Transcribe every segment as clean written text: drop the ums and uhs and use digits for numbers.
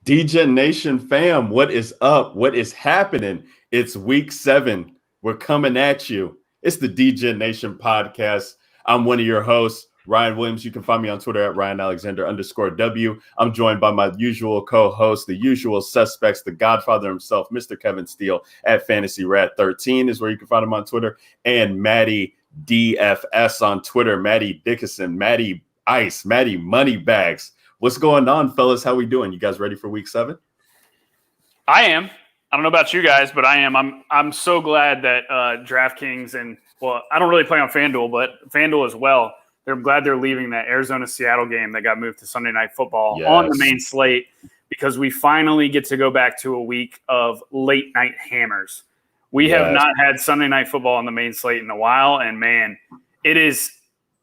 DGen Nation fam, what is up? What is happening? It's week 7. We're coming at you. It's the DGen Nation podcast. I'm one of your hosts, Ryan Williams. You can find me on Twitter at RyanAlexander_W. I'm joined by my usual co-host, the usual suspects, the Godfather himself, Mr. Kevin Steele at FantasyRat13 is where you can find him on Twitter, and Maddie DFS on Twitter, Maddie Dickinson, Maddie Ice, Maddie Moneybags. What's going on, fellas? How we doing? You guys ready for week 7? I am. I don't know about you guys, but I am. I'm so glad that DraftKings and, well, I don't really play on FanDuel, but FanDuel as well. They're glad they're leaving that Arizona-Seattle game that got moved to Sunday Night Football on the main slate, because we finally get to go back to a week of late night hammers. We have not had Sunday Night Football on the main slate in a while, and man, it is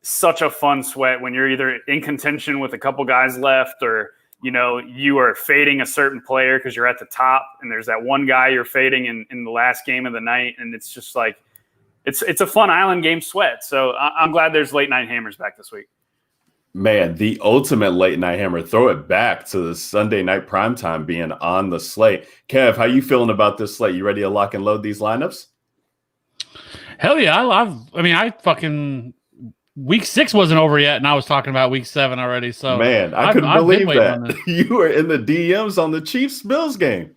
such a fun sweat when you're either in contention with a couple guys left, or you are fading a certain player because you're at the top and there's that one guy you're fading in the last game of the night, and it's just like it's a fun island game sweat. So I'm glad there's late night hammers back this week. Man, the ultimate late night hammer. Throw it back to the Sunday night primetime being on the slate. Kev, how you feeling about this slate? You ready to lock and load these lineups? Hell yeah. I fucking week 6 wasn't over yet, and I was talking about week 7 already. So man, I couldn't believe that. You were in the DMs on the Chiefs-Bills game.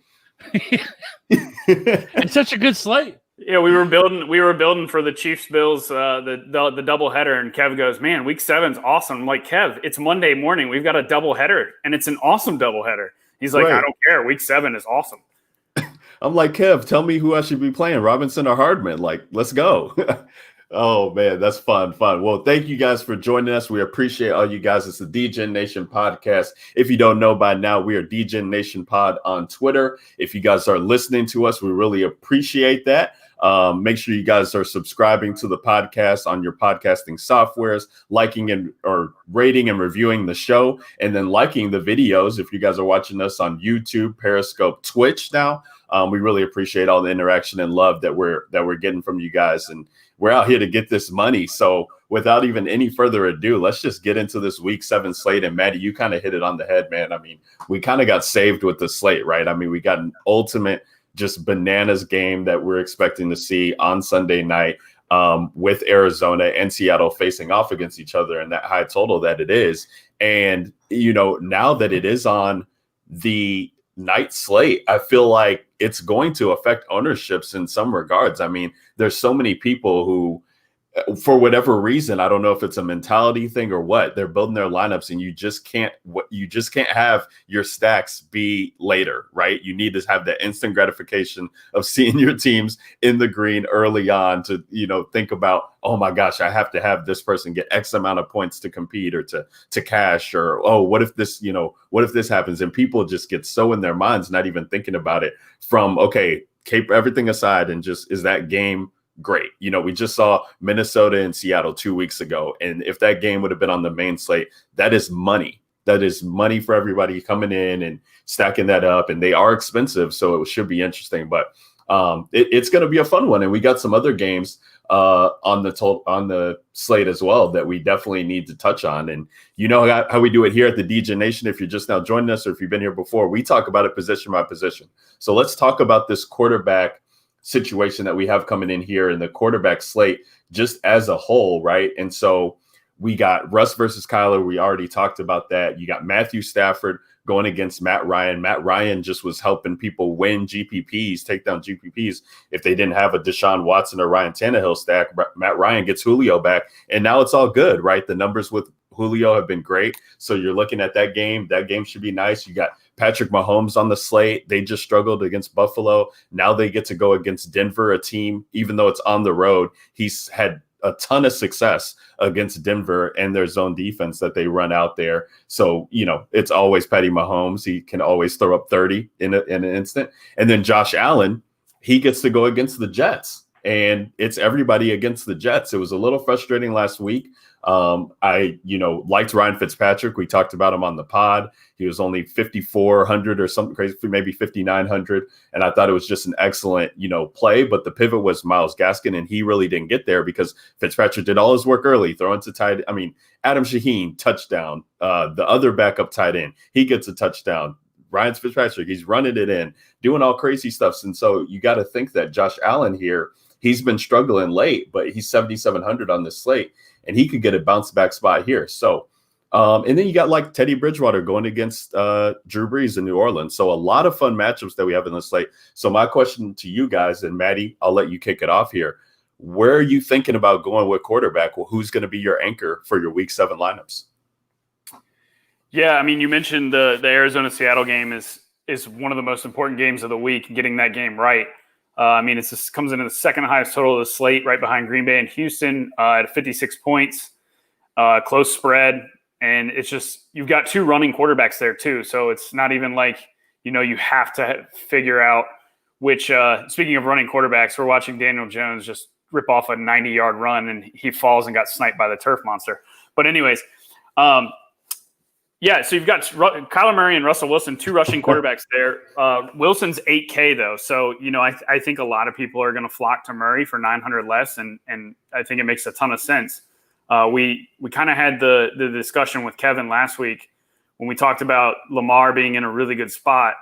It's such a good slate. Yeah, we were building for the Chiefs-Bills, the double header, and Kev goes, "Man, week 7's awesome." I'm like, Kev, it's Monday morning. We've got a double header, and it's an awesome double header. He's like, I don't care. Week 7 is awesome. I'm like, Kev, tell me who I should be playing, Robinson or Hardman. Like, let's go. Oh, man, that's fun. Well, thank you guys for joining us. We appreciate all you guys. It's the DGen Nation podcast. If you don't know by now, we are DGen Nation Pod on Twitter. If you guys are listening to us, we really appreciate that. Make sure you guys are subscribing to the podcast on your podcasting softwares, liking or rating and reviewing the show, and then liking the videos. If you guys are watching us on YouTube, Periscope, Twitch now, we really appreciate all the interaction and love that we're getting from you guys. And we're out here to get this money. So without even any further ado, let's just get into this week 7 slate. And Maddie, you kind of hit it on the head, man. I mean, we kind of got saved with the slate, right? I mean, we got an ultimate just bananas game that we're expecting to see on Sunday night with Arizona and Seattle facing off against each other and that high total that it is. And, now that it is on the night slate, I feel like it's going to affect ownerships in some regards. I mean, there's so many people who, for whatever reason, I don't know if it's a mentality thing or what, they're building their lineups, and you just can't have your stacks be later, right? You need to have that instant gratification of seeing your teams in the green early on to, think about, oh my gosh, I have to have this person get X amount of points to compete or to cash, or, oh, what if this happens? And people just get so in their minds, not even thinking about it from, okay, keep everything aside and just, is that game great? We just saw Minnesota and Seattle 2 weeks ago. And if that game would have been on the main slate, that is money. That is money for everybody coming in and stacking that up. And they are expensive, so it should be interesting. But it's going to be a fun one. And we got some other games on the slate as well that we definitely need to touch on. And how we do it here at the DGen Nation. If you're just now joining us, or if you've been here before, we talk about it position by position. So let's talk about this quarterback situation that we have coming in here in the quarterback slate just as a whole, right? And so we got Russ versus Kyler. We already talked about that. You got Matthew Stafford going against Matt Ryan. Matt Ryan just was helping people win GPPs, take down GPPs. If they didn't have a Deshaun Watson or Ryan Tannehill stack, Matt Ryan gets Julio back, and now it's all good, right? The numbers with Julio have been great. So you're looking at that game. That game should be nice. You got Patrick Mahomes on the slate. They just struggled against Buffalo. Now they get to go against Denver, a team, even though it's on the road, he's had a ton of success against Denver and their zone defense that they run out there. So, it's always Patty Mahomes. He can always throw up 30 in an instant. And then Josh Allen, he gets to go against the Jets. And it's everybody against the Jets. It was a little frustrating last week. I liked Ryan Fitzpatrick. We talked about him on the pod. He was only 5,400 or something crazy, maybe 5,900. And I thought it was just an excellent, play. But the pivot was Myles Gaskin, and he really didn't get there because Fitzpatrick did all his work early, throwing to Adam Shaheen, touchdown. The other backup tight end, he gets a touchdown. Ryan Fitzpatrick, he's running it in, doing all crazy stuff. And so you got to think that Josh Allen here, he's been struggling late, but he's 7,700 on this slate, and he could get a bounce back spot here. So, and then you got like Teddy Bridgewater going against Drew Brees in New Orleans. So a lot of fun matchups that we have in the slate. So my question to you guys, and Maddie, I'll let you kick it off here. Where are you thinking about going with quarterback? Well, who's going to be your anchor for your week 7 lineups? Yeah, I mean, you mentioned the Arizona-Seattle game is one of the most important games of the week, getting that game right. I mean, it comes into the second highest total of the slate, right behind Green Bay and Houston at 56 points, close spread. And it's just, you've got 2 running quarterbacks there too. So it's not even like, you have to figure out which, speaking of running quarterbacks, we're watching Daniel Jones just rip off a 90-yard run and he falls and got sniped by the turf monster. But anyways, yeah, so you've got Kyler Murray and Russell Wilson, 2 rushing quarterbacks there. Wilson's 8K though. So, I think a lot of people are going to flock to Murray for 900 less. And I think it makes a ton of sense. We kind of had the discussion with Kevin last week when we talked about Lamar being in a really good spot,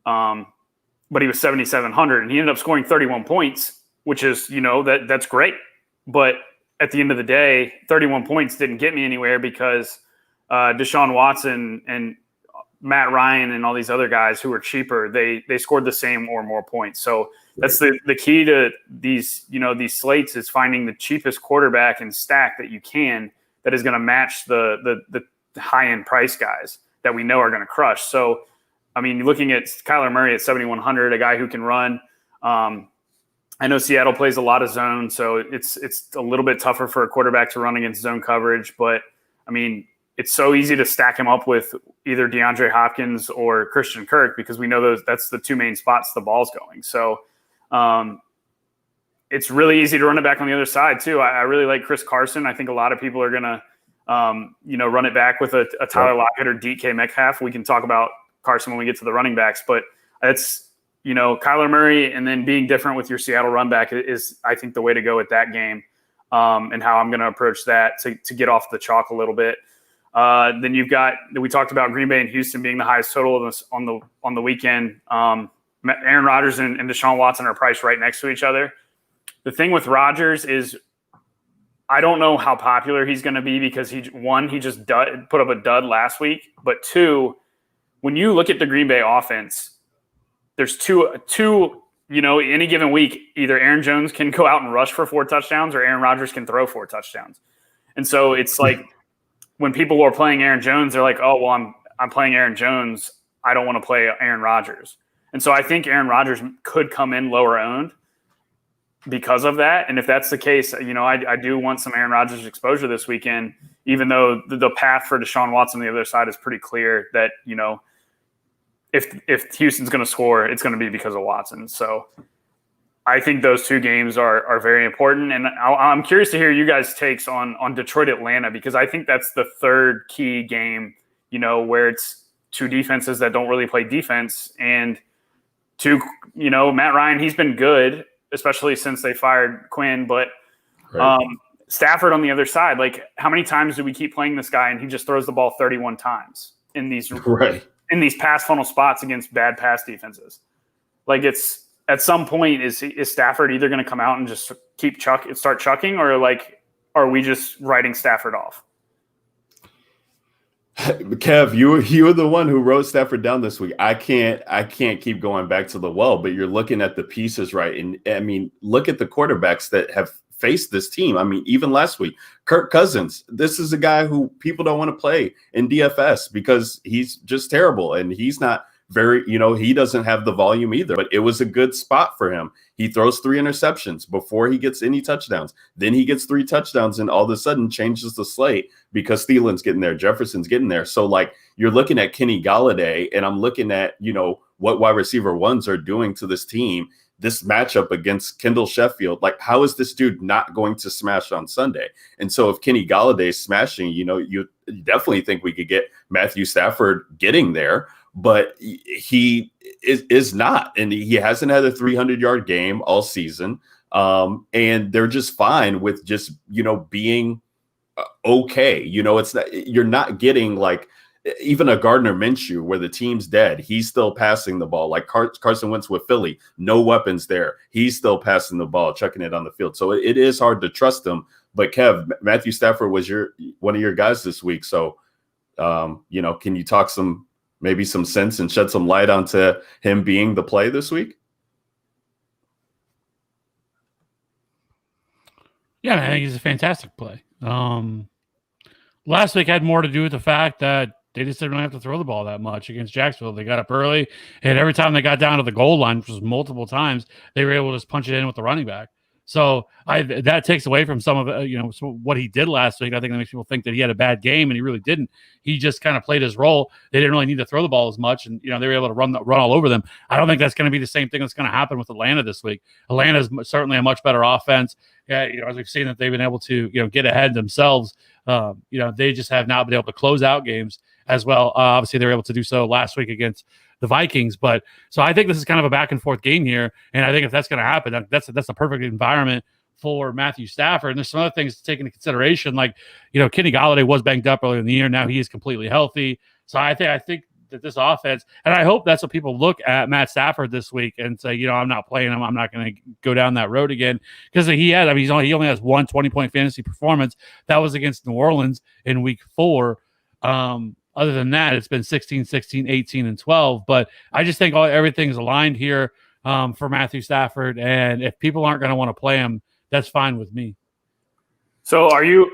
but he was 7,700 and he ended up scoring 31 points, which is, that's great. But at the end of the day, 31 points didn't get me anywhere because Deshaun Watson and Matt Ryan and all these other guys who were cheaper, they scored the same or more points. So that's the key to these slates is finding the cheapest quarterback and stack that you can that is going to match the high end price guys that we know are going to crush. So, I mean, looking at Kyler Murray at 7,100, a guy who can run. I know Seattle plays a lot of zone, so it's a little bit tougher for a quarterback to run against zone coverage. But I mean, it's so easy to stack him up with either DeAndre Hopkins or Christian Kirk because we know that's the 2 main spots the ball's going. So it's really easy to run it back on the other side too. I really like Chris Carson. I think a lot of people are going to, run it back with a Tyler Lockett or DK Metcalf. We can talk about Carson when we get to the running backs, but it's, Kyler Murray and then being different with your Seattle run back is, I think, the way to go with that game and how I'm going to approach that to get off the chalk a little bit. Then we talked about Green Bay and Houston being the highest total on the weekend. Aaron Rodgers and Deshaun Watson are priced right next to each other. The thing with Rodgers is I don't know how popular he's going to be because he just put up a dud last week. But 2, when you look at the Green Bay offense, there's two, any given week, either Aaron Jones can go out and rush for 4 touchdowns or Aaron Rodgers can throw 4 touchdowns. And so it's like when people are playing Aaron Jones, they're like, oh, well, I'm playing Aaron Jones. I don't want to play Aaron Rodgers. And so I think Aaron Rodgers could come in lower owned because of that. And if that's the case, I do want some Aaron Rodgers exposure this weekend, even though the path for Deshaun Watson on the other side is pretty clear that, if Houston's going to score, it's going to be because of Watson. So I think those 2 games are very important. And I'm curious to hear you guys' takes on Detroit, Atlanta, because I think that's the 3rd key game, where it's 2 defenses that don't really play defense. And 2, Matt Ryan, he's been good, especially since they fired Quinn. But Stafford on the other side, like how many times do we keep playing this guy and he just throws the ball 31 times in these in these pass funnel spots against bad pass defenses? Like it's at some point is Stafford either going to come out and just start chucking, or like are we just writing Stafford off? Kev, you were the one who wrote Stafford down this week. I can't keep going back to the well, but you're looking at the pieces, right? And I mean, look at the quarterbacks that have faced this team. I mean, even last week, Kirk Cousins, this is a guy who people don't want to play in DFS because he's just terrible. And he's not very, he doesn't have the volume either, but it was a good spot for him. He throws 3 interceptions before he gets any touchdowns. Then he gets 3 touchdowns and all of a sudden changes the slate because Thielen's getting there, Jefferson's getting there. So like you're looking at Kenny Galladay and I'm looking at, what wide receiver ones are doing to this team. This matchup against Kendall Sheffield, like how is this dude not going to smash on Sunday? And so if Kenny Galladay is smashing, you definitely think we could get Matthew Stafford getting there, but he is not. And he hasn't had a 300-yard game all season. And they're just fine with just, being okay. It's not, you're not getting like even a Gardner Minshew where the team's dead, he's still passing the ball. Like Carson Wentz with Philly, no weapons there. He's still passing the ball, chucking it on the field. So it is hard to trust him. But Kev, Matthew Stafford was one of your guys this week. So, can you talk maybe some sense and shed some light onto him being the play this week? Yeah, I think he's a fantastic play. Last week had more to do with the fact that they just didn't really have to throw the ball that much against Jacksonville. They got up early, and every time they got down to the goal line, which was multiple times, they were able to just punch it in with the running back. So that takes away from some of what he did last week. I think that makes people think that he had a bad game, and he really didn't. He just kind of played his role. They didn't really need to throw the ball as much, and they were able to run all over them. I don't think that's going to be the same thing that's going to happen with Atlanta this week. Atlanta is certainly a much better offense. As we've seen that they've been able to get ahead themselves. They just have not been able to close out games as well. Obviously, they were able to do so last week against the Vikings. But so I think this is kind of a back and forth game here. And I think if that's going to happen, that's a perfect environment for Matthew Stafford. And there's some other things to take into consideration. Like, Kenny Golladay was banged up earlier in the year. Now he is completely healthy. So I think that this offense, and I hope that's what people look at Matt Stafford this week and say, I'm not playing him. I'm not going to go down that road again. Because he only has one 20-point fantasy performance. That was against New Orleans in week 4. Other than that, it's been 16, 16, 18, and 12. But I just think everything's aligned here for Matthew Stafford. And if people aren't going to want to play him, that's fine with me. So are you?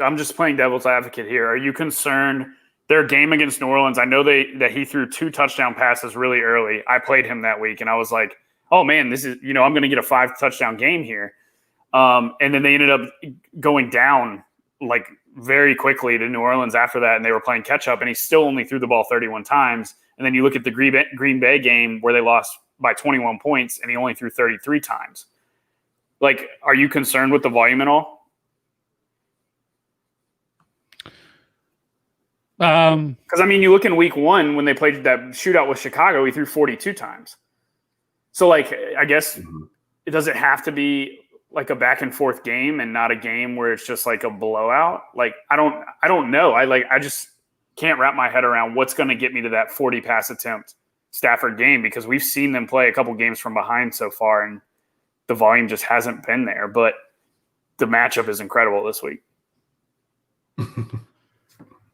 I'm just playing devil's advocate here. Are you concerned their game against New Orleans? I know that he threw 2 touchdown passes really early. I played him that week, and I was like, oh man, this is I'm going to get a 5 touchdown game here. And then they ended up going down like very quickly to New Orleans after that, and they were playing catch up, and he still only threw the ball 31 times. And then you look at the Green Bay game where they lost by 21 points, and he only threw 33 times. Like, are you concerned with the volume at all? Because you look in week 1 when they played that shootout with Chicago, he threw 42 times. So, like, I guess does it have to be like a back and forth game and not a game where it's just like a blowout? Like, I don't know. I just can't wrap my head around what's going to get me to that 40 pass attempt Stafford game, because we've seen them play a couple games from behind so far, and the volume just hasn't been there. But the matchup is incredible this week.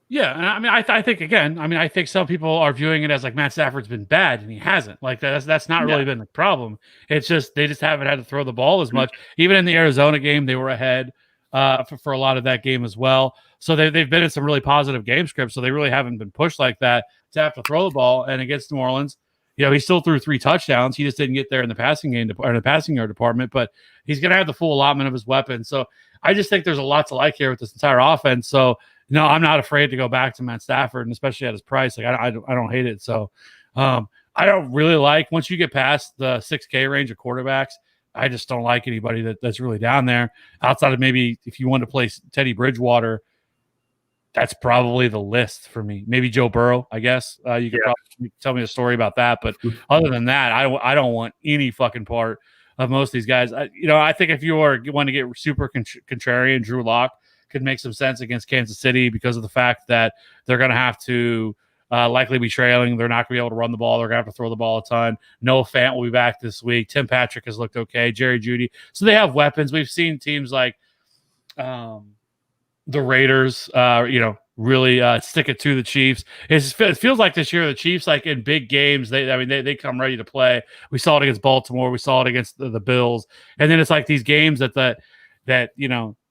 Yeah, and I think again, I think some people are viewing it as like Matt Stafford's been bad, and he hasn't. Like that's not really been the problem. It's just they just haven't had to throw the ball as much. Even in the Arizona game, they were ahead for a lot of that game as well. So they've been in some really positive game scripts. So they really haven't been pushed like that to have to throw the ball. And against New Orleans, he still threw 3 touchdowns. He just didn't get there in the passing game or the passing yard department. But he's going to have the full allotment of his weapons. So I just think there's a lot to like here with this entire offense. So. No, I'm not afraid to go back to Matt Stafford, and especially at his price. Like I don't hate it. So I don't really like once you get past the 6K range of quarterbacks. I just don't like anybody that's really down there outside of maybe if you want to play Teddy Bridgewater. That's probably the list for me. Maybe Joe Burrow, I guess. You could probably tell me a story about that, but other than that, I don't want any fucking part of most of these guys. I think if you want to get super contrarian, Drew Lock could make some sense against Kansas City because of the fact that they're going to have to likely be trailing. They're not going to be able to run the ball. They're going to have to throw the ball a ton. Noah Fant will be back this week. Tim Patrick has looked okay. Jerry Jeudy. So they have weapons. We've seen teams like the Raiders, really stick it to the Chiefs. It feels like this year the Chiefs, like in big games, they come ready to play. We saw it against Baltimore. We saw it against the Bills. And then it's like these games that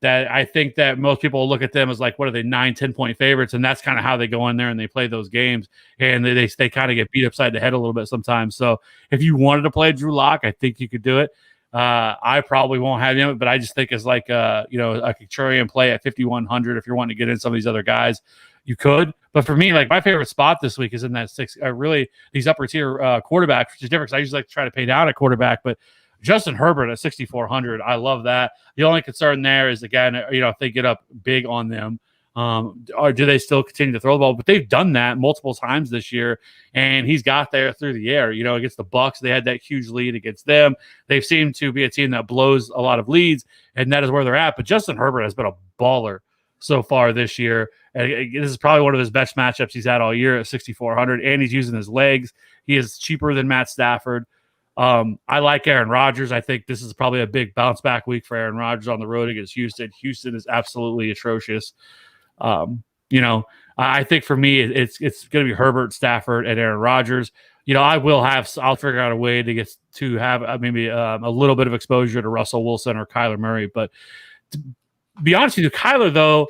I think that most people will look at them as like, what are they, 9-10 point favorites? And that's kind of how they go in there and they play those games, and they kind of get beat upside the head a little bit sometimes. So if you wanted to play Drew Lock, I think you could do it. I probably won't have him, but I just think it's like a contrarian play at 5,100. If you're wanting to get in some of these other guys, you could. But for me, like my favorite spot this week is in that really these upper tier quarterbacks, which is different because I usually like to try to pay down a quarterback, but Justin Herbert at 6,400. I love that. The only concern there is, again, if they get up big on them, or do they still continue to throw the ball? But they've done that multiple times this year, and he's got there through the air. Against the Bucks, they had that huge lead against them. They've seemed to be a team that blows a lot of leads, and that is where they're at. But Justin Herbert has been a baller so far this year. And this is probably one of his best matchups he's had all year at 6,400, and he's using his legs. He is cheaper than Matt Stafford. I like Aaron Rodgers. I think this is probably a big bounce back week for Aaron Rodgers on the road against Houston. Houston is absolutely atrocious. I think for me, it's going to be Herbert, Stafford, and Aaron Rodgers. I'll figure out a way to have maybe a little bit of exposure to Russell Wilson or Kyler Murray. But to be honest with you, Kyler, though,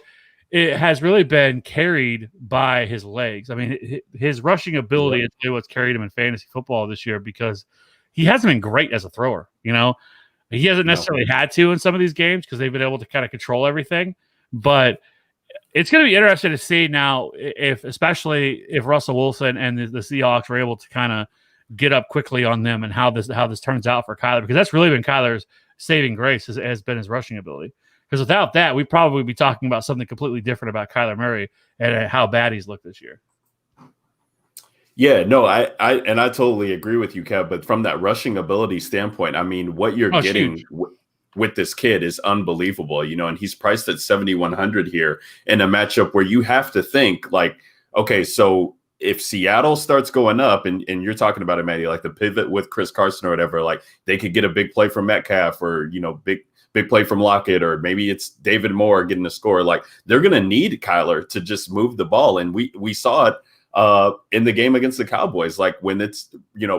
it has really been carried by his legs. I mean, his rushing ability is really what's carried him in fantasy football this year, because he hasn't been great as a thrower. He hasn't necessarily had to in some of these games because they've been able to kind of control everything. But it's going to be interesting to see now especially if Russell Wilson and the Seahawks are able to kind of get up quickly on them, and how this turns out for Kyler, because that's really been Kyler's saving grace has been his rushing ability. Because without that, we'd probably be talking about something completely different about Kyler Murray and how bad he's looked this year. Yeah, no, I totally agree with you, Kev. But from that rushing ability standpoint, I mean, what you're getting with this kid is unbelievable, and he's priced at 7,100 here in a matchup where you have to think like, okay, so if Seattle starts going up, and you're talking about it, Matty, like the pivot with Chris Carson or whatever, like they could get a big play from Metcalf, or big play from Lockett, or maybe it's David Moore getting a score. Like they're going to need Kyler to just move the ball, and we saw it in the game against the Cowboys, like when it's,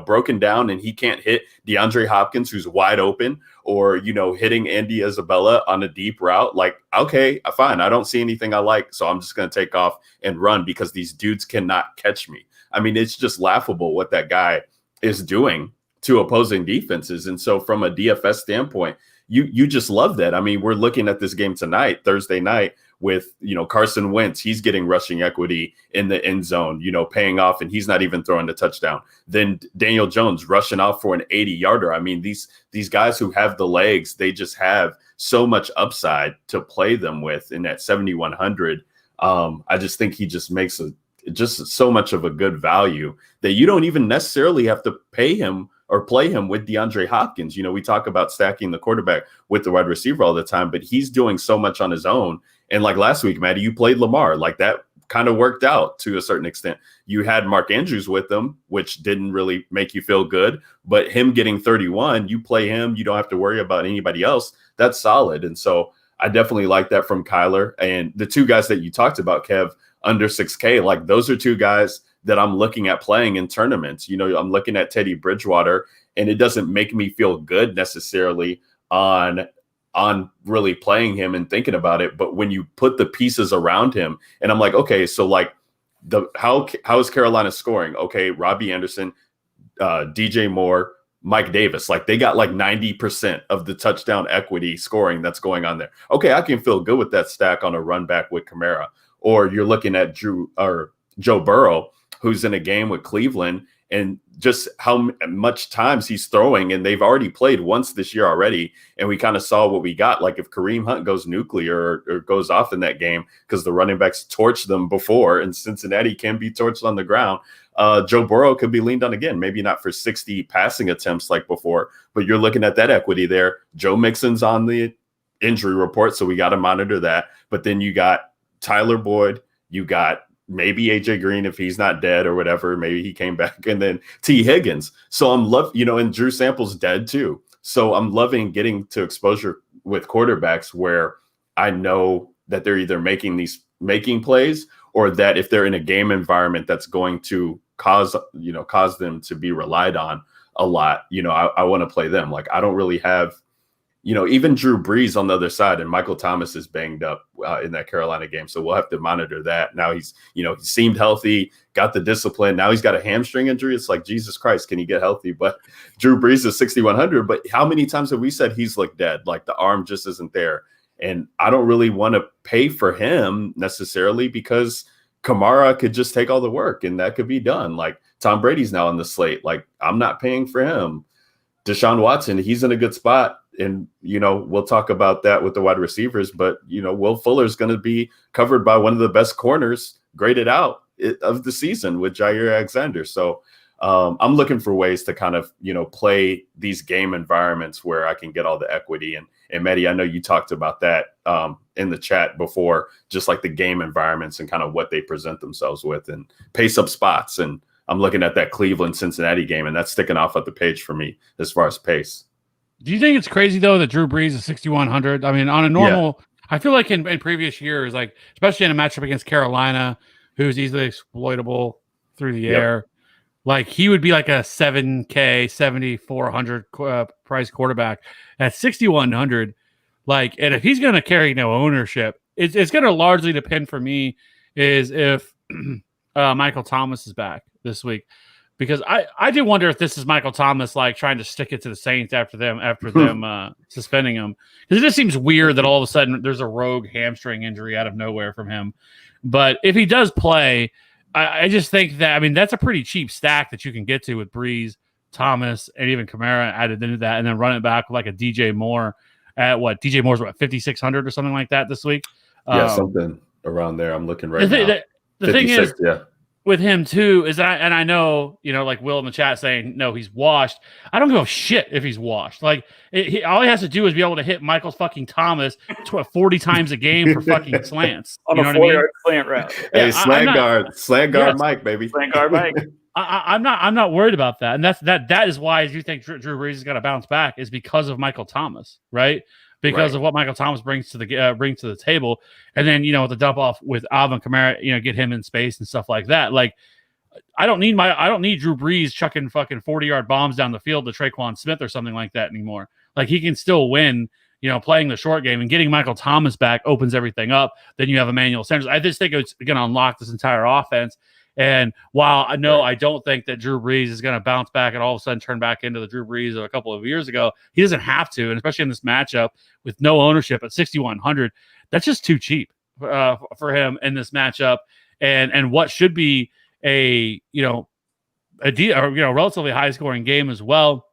broken down and he can't hit DeAndre Hopkins, who's wide open, or, hitting Andy Isabella on a deep route. Like, okay, fine. I don't see anything I like, so I'm just going to take off and run because these dudes cannot catch me. I mean, it's just laughable what that guy is doing to opposing defenses. And so from a DFS standpoint, you just love that. I mean, we're looking at this game tonight, Thursday night, with, Carson Wentz. He's getting rushing equity in the end zone, paying off, and he's not even throwing the touchdown. Then Daniel Jones rushing off for an 80-yarder. I mean, these guys who have the legs, they just have so much upside to play them with in that 7,100. I just think he just makes just so much of a good value that you don't even necessarily have to pay him or play him with DeAndre Hopkins. We talk about stacking the quarterback with the wide receiver all the time, but he's doing so much on his own. And like last week, Matty, you played Lamar. Like that kind of worked out to a certain extent. You had Mark Andrews with them, which didn't really make you feel good, but him getting 31, you play him, you don't have to worry about anybody else. That's solid. And so I definitely like that from Kyler. And the two guys that you talked about, Kev, under 6K, like those are two guys that I'm looking at playing in tournaments. I'm looking at Teddy Bridgewater, and it doesn't make me feel good necessarily on really playing him and thinking about it. But when you put the pieces around him, and I'm like, okay, so like how is Carolina scoring? Okay, Robbie Anderson, DJ Moore, Mike Davis, like they got like 90% of the touchdown equity scoring that's going on there. Okay, I can feel good with that stack on a run back with Kamara. Or you're looking at Joe Burrow, who's in a game with Cleveland, and just how much times he's throwing. And they've already played once this year already. And we kind of saw what we got. Like if Kareem Hunt goes nuclear or goes off in that game, because the running backs torched them before, and Cincinnati can be torched on the ground, Joe Burrow could be leaned on again, maybe not for 60 passing attempts like before, but you're looking at that equity there. Joe Mixon's on the injury report, so we got to monitor that. But then you got Tyler Boyd, you got maybe AJ Green if he's not dead or whatever, maybe he came back, and then T Higgins. So I'm and Drew Sample's dead too. So I'm loving getting to exposure with quarterbacks where I know that they're either making plays, or that if they're in a game environment that's going to cause them to be relied on a lot, I want to play them. Like I don't really have, even Drew Brees on the other side, and Michael Thomas is banged up in that Carolina game. So we'll have to monitor that. Now he's, he seemed healthy, got the discipline. Now he's got a hamstring injury. It's like, Jesus Christ, can he get healthy? But Drew Brees is 6,100. But how many times have we said he's looked dead? Like the arm just isn't there. And I don't really want to pay for him necessarily, because Kamara could just take all the work and that could be done. Like Tom Brady's now on the slate. Like I'm not paying for him. Deshaun Watson, he's in a good spot. And, we'll talk about that with the wide receivers, but, Will Fuller's going to be covered by one of the best corners graded out of the season with Jair Alexander. So I'm looking for ways to kind of, play these game environments where I can get all the equity. And Mehdi, I know you talked about that in the chat before, just like the game environments and kind of what they present themselves with and pace up spots. And I'm looking at that Cleveland-Cincinnati game, and that's sticking off at the page for me as far as pace. Do you think it's crazy, though, that Drew Brees is 6,100? I mean, on a normal I feel like in previous years, like especially in a matchup against Carolina, who's easily exploitable through the air, like he would be like a 7K, 7,400 price quarterback at 6,100. Like, and if he's going to carry no ownership, it's going to largely depend for me is if Michael Thomas is back this week. Because I do wonder if this is Michael Thomas like trying to stick it to the Saints after them suspending him, because it just seems weird that all of a sudden there's a rogue hamstring injury out of nowhere from him. But if he does play, I just think that that's a pretty cheap stack that you can get to with Breeze, Thomas, and even Kamara added into that, and then run it back with like a DJ Moore at DJ Moore's 5,600 or something like that this week. Yeah, something around there. I'm looking right now. The thing is, with him too is that, and I know, like Will in the chat saying, no, he's washed. I don't give a shit if he's washed. Like all he has to do is be able to hit Michael fucking Thomas 40 times a game for fucking slants. On a 4-yard slant route. Hey, slant guard Mike, baby. Slant guard Mike. I'm not worried about that. And that is why you think Drew Brees is going to bounce back is because of Michael Thomas, right? Because of what Michael Thomas brings to the table, and then with the dump off with Alvin Kamara, get him in space and stuff like that. Like, I don't need Drew Brees chucking fucking 40-yard bombs down the field to Traquan Smith or something like that anymore. Like, he can still win, playing the short game, and getting Michael Thomas back opens everything up. Then you have Emmanuel Sanders. I just think it's going to unlock this entire offense. And while I know I don't think that Drew Brees is going to bounce back and all of a sudden turn back into the Drew Brees of a couple of years ago, he doesn't have to. And especially in this matchup with no ownership at 6,100, that's just too cheap for him in this matchup. And what should be a relatively high scoring game as well.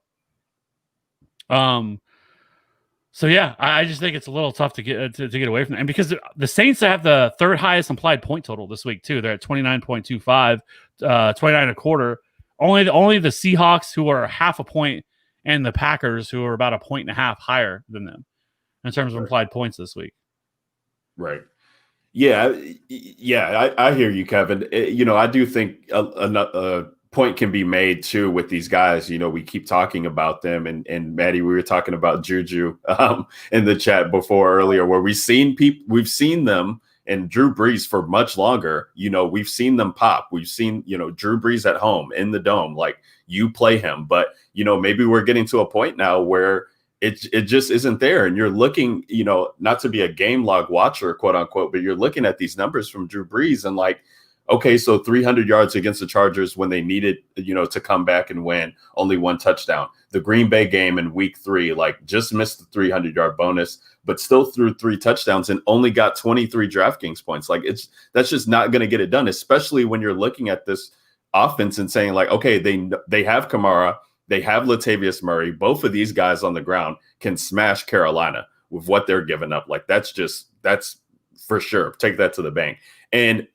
So yeah, I just think it's a little tough to get away from that, and because the Saints have the third highest implied point total this week too. They're at 29.25, 29.25. Only the Seahawks, who are half a point, and the Packers, who are about 1.5 higher than them in terms of implied points this week. Right. Yeah. I hear you, Kevin. I do think a point can be made too with these guys. We keep talking about them, and Maddie, we were talking about Juju in the chat before earlier, where we've seen them and Drew Brees for much longer. We've seen them pop. We've seen Drew Brees at home in the dome, like you play him, but maybe we're getting to a point now where it just isn't there, and you're looking, not to be a game log watcher, quote unquote, but you're looking at these numbers from Drew Brees and like, okay, so 300 yards against the Chargers when they needed, to come back and win, only one touchdown. The Green Bay game in week 3, like just missed the 300-yard bonus, but still threw 3 touchdowns and only got 23 DraftKings points. Like that's just not going to get it done, especially when you're looking at this offense and saying like, okay, they have Kamara, they have Latavius Murray. Both of these guys on the ground can smash Carolina with what they're giving up. Like that's for sure. Take that to the bank. And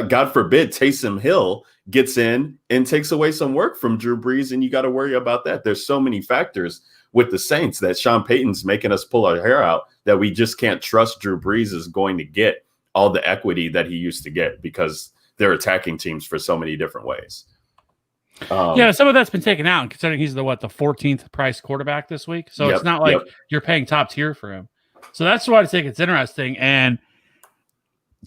God forbid Taysom Hill gets in and takes away some work from Drew Brees, and you got to worry about that. There's so many factors with the Saints that Sean Payton's making us pull our hair out that we just can't trust Drew Brees is going to get all the equity that he used to get because they're attacking teams for so many different ways. Some of that's been taken out, considering he's the 14th price quarterback this week. So it's not like you're paying top tier for him. So that's why I think it's interesting. And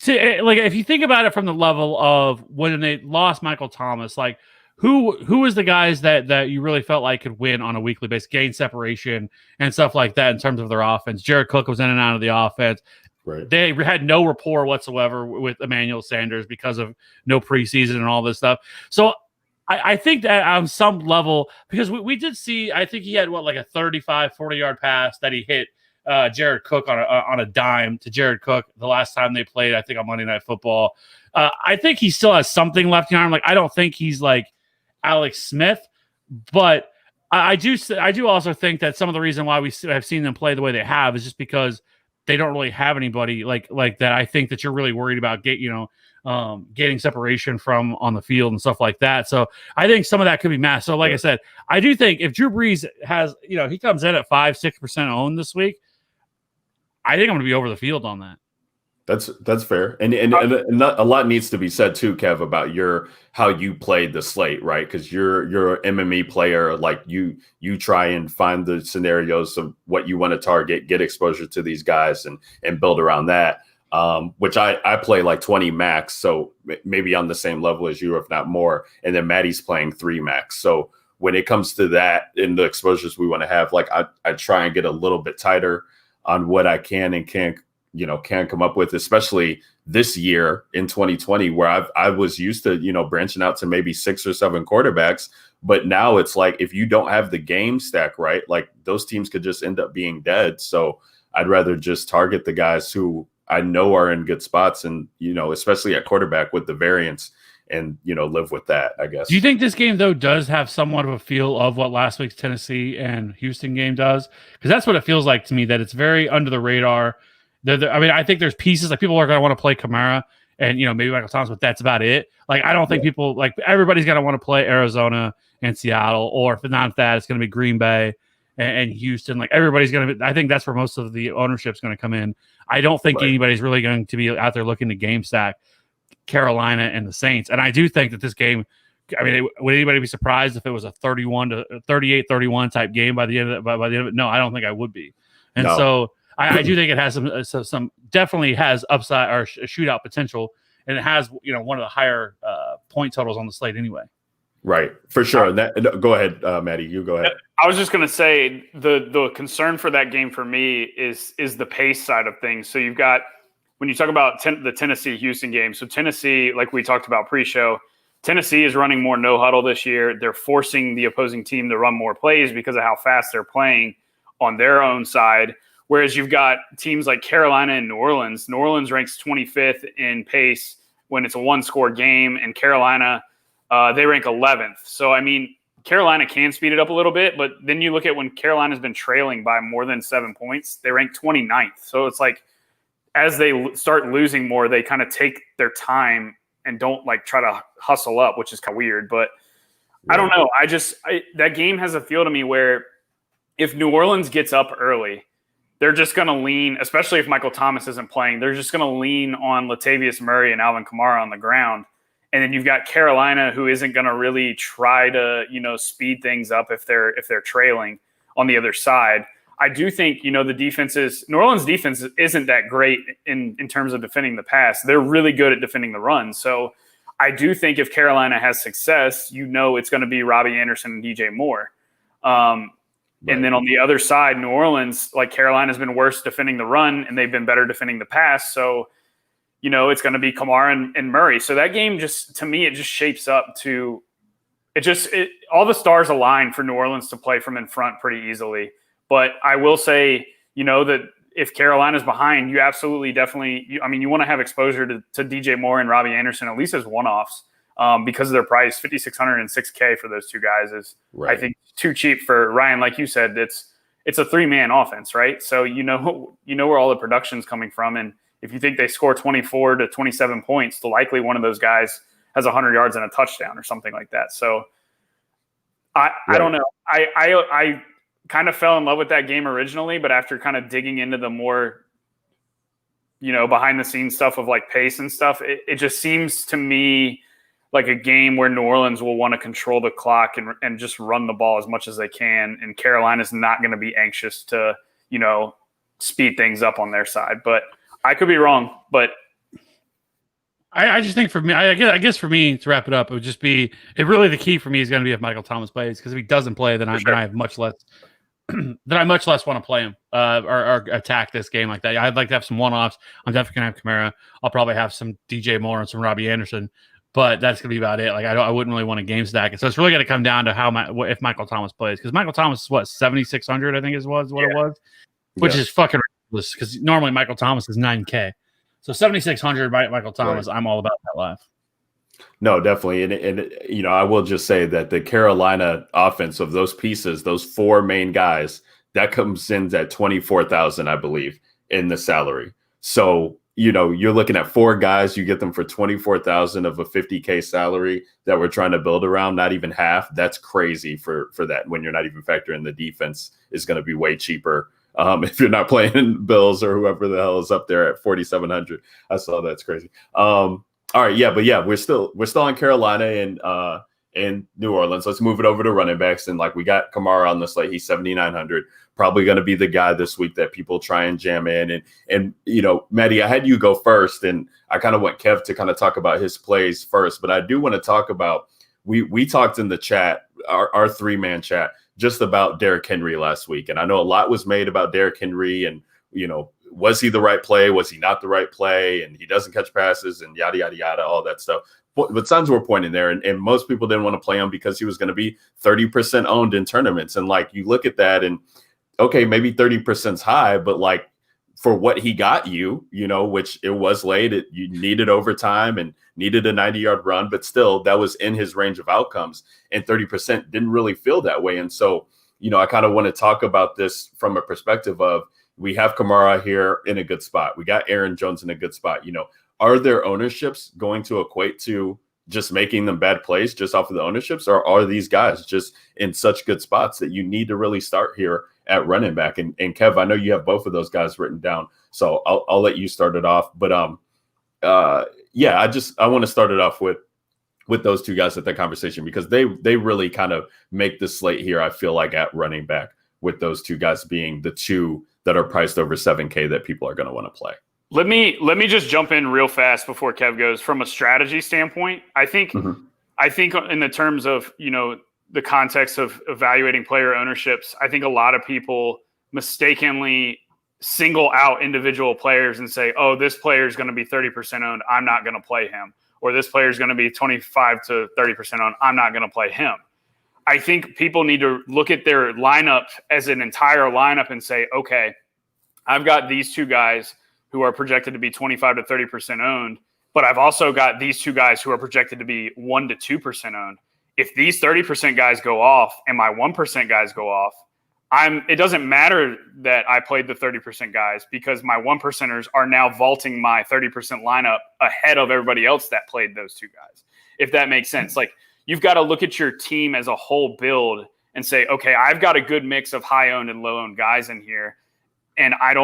like, if you think about it from the level of when they lost Michael Thomas, like who was the guys that you really felt like could win on a weekly basis, gain separation and stuff like that in terms of their offense? Jared Cook was in and out of the offense. Right. They had no rapport whatsoever with Emmanuel Sanders because of no preseason and all this stuff. So I think that on some level, because we did see, I think he had a 35, 40-yard pass that he hit Jared Cook on a dime to Jared Cook the last time they played, I think on Monday Night Football. I think he still has something left in the arm. Like, I don't think he's like Alex Smith, but I do also think that some of the reason why we have seen them play the way they have is just because they don't really have anybody like that. I think that you're really worried about getting separation from on the field and stuff like that. So I think some of that could be masked. So like I said, I do think if Drew Brees has, he comes in at 5-6% owned this week, I think I'm going to be over the field on that. That's fair, and a lot needs to be said too, Kev, about how you played the slate, right? Because you're an MME player, like you try and find the scenarios of what you want to target, get exposure to these guys, and build around that. Which I play like 20 max, so maybe on the same level as you, if not more. And then Maddie's playing 3 max. So when it comes to that and the exposures we want to have, like I try and get a little bit tighter on what I can and can't come up with, especially this year in 2020, where I was used to, branching out to maybe 6 or 7 quarterbacks. But now it's like, if you don't have the game stack right, like those teams could just end up being dead. So I'd rather just target the guys who I know are in good spots, and, especially at quarterback with the variance, and, live with that, I guess. Do you think this game, though, does have somewhat of a feel of what last week's Tennessee and Houston game does? Because that's what it feels like to me, that it's very under the radar. I think there's pieces, like people are going to want to play Kamara and, maybe Michael Thomas, but that's about it. Like, I don't think people, like, everybody's going to want to play Arizona and Seattle, or if not that, it's going to be Green Bay and Houston. Like, everybody's going to be, I think that's where most of the ownership's going to come in. I don't think anybody's really going to be out there looking to game stack Carolina and the Saints. And I do think that this game, would anybody be surprised if it was a 38-31 type game by the end of it? No, I don't think I would be. And so I do think it has some definitely has upside or shootout potential, and it has one of the higher point totals on the slate anyway. Right, for sure. Go ahead, Maddie. You go ahead. I was just going to say the concern for that game for me is the pace side of things. So you've got, when you talk about the Tennessee-Houston game, so Tennessee, like we talked about pre-show, Tennessee is running more no huddle this year. They're forcing the opposing team to run more plays because of how fast they're playing on their own side. Whereas you've got teams like Carolina and New Orleans. New Orleans ranks 25th in pace when it's a one-score game, and Carolina, they rank 11th. So, Carolina can speed it up a little bit, but then you look at when Carolina's been trailing by more than 7 points, they rank 29th. So it's like, as they start losing more, they kind of take their time and don't try to hustle up, which is kind of weird. But I don't know. That game has a feel to me where if New Orleans gets up early, they're just going to lean, especially if Michael Thomas isn't playing, they're just going to lean on Latavius Murray and Alvin Kamara on the ground. And then you've got Carolina, who isn't going to really try to, speed things up if they're trailing on the other side. I do think, New Orleans defense isn't that great in terms of defending the pass. They're really good at defending the run. So I do think if Carolina has success, it's going to be Robbie Anderson and DJ Moore. And then on the other side, New Orleans, like Carolina's been worse defending the run, and they've been better defending the pass. So, it's going to be Kamara and Murray. So that game to me, it just shapes up to all the stars align for New Orleans to play from in front pretty easily. But I will say, that if Carolina's behind, you absolutely definitely, you want to have exposure to DJ Moore and Robbie Anderson, at least as one-offs, because of their price. $5,600 and $6K for those two guys is, I think, too cheap for Ryan. Like you said, it's a 3-man offense, right? So where all the production's coming from, and if you think they score 24 to 27 points, likely one of those guys has 100 yards and a touchdown or something like that. So I don't know. I kind of fell in love with that game originally, but after kind of digging into the more, behind the scenes stuff of pace and stuff, it just seems to me like a game where New Orleans will want to control the clock and just run the ball as much as they can. And Carolina's not going to be anxious to, speed things up on their side. But I could be wrong, but I just think for me, I guess for me to wrap it up, it would just be really the key for me is going to be if Michael Thomas plays, because if he doesn't play, then I have much less want to play him or attack this game like that. I'd like to have some one-offs. I'm definitely going to have Kamara. I'll probably have some DJ Moore and some Robbie Anderson, but that's going to be about it. I wouldn't really want to game stack it. So it's really going to come down to if Michael Thomas plays, because Michael Thomas is 7,600, I think it was what it was, which is fucking ridiculous, because normally Michael Thomas is 9K. So 7,600 by Michael Thomas, I'm all about that live. No, definitely. And I will just say that the Carolina offense of those pieces, those 4 main guys, that comes in at 24,000, I believe. in the salary. So, you're looking at 4 guys, you get them for 24,000 of a 50K salary that we're trying to build around, not even half. That's crazy for that when you're not even factoring the defense is going to be way cheaper. If you're not playing Bills or whoever the hell is up there at 4,700. I saw that's crazy. All right. Yeah. But yeah, we're still in Carolina and New Orleans. Let's move it over to running backs. And we got Kamara on the slate. He's 7,900. Probably going to be the guy this week that people try and jam in. And Maddie, I had you go first, and I kind of want Kev to kind of talk about his plays first. But I do want to talk about, we talked in the chat, our 3-man chat, just about Derrick Henry last week. And I know a lot was made about Derrick Henry and, was he the right play? Was he not the right play? And he doesn't catch passes and yada, yada, yada, all that stuff. But signs were pointing there, and most people didn't want to play him because he was going to be 30% owned in tournaments. And you look at that and, okay, maybe 30% is high, but for what he got you, which it was late, you needed overtime and needed a 90-yard run, but still that was in his range of outcomes, and 30% didn't really feel that way. And so, I kind of want to talk about this from a perspective of, we have Kamara here in a good spot. We got Aaron Jones in a good spot. Are their ownerships going to equate to just making them bad plays just off of the ownerships, or are these guys just in such good spots that you need to really start here at running back? And Kev, I know you have both of those guys written down, so I'll let you start it off. But yeah, I want to start it off with those 2 guys at that conversation, because they really kind of make the slate here, I feel like, at running back, with those 2 guys being the 2 that are priced over 7K that people are going to want to play. Let me just jump in real fast before Kev goes. From a strategy standpoint, I think in the terms of, the context of evaluating player ownerships, I think a lot of people mistakenly single out individual players and say, oh, this player is going to be 30% owned, I'm not going to play him. Or this player is going to be 25 to 30% owned, I'm not going to play him. I think people need to look at their lineup as an entire lineup and say, okay, I've got these 2 guys who are projected to be 25 to 30% owned, but I've also got these 2 guys who are projected to be 1 to 2% owned. If these 30% guys go off and my 1% guys go off, it doesn't matter that I played the 30% guys, because my 1%ers are now vaulting my 30% lineup ahead of everybody else that played those 2 guys. If that makes sense. You've got to look at your team as a whole build and say, okay, I've got a good mix of high owned and low owned guys in here. And I'm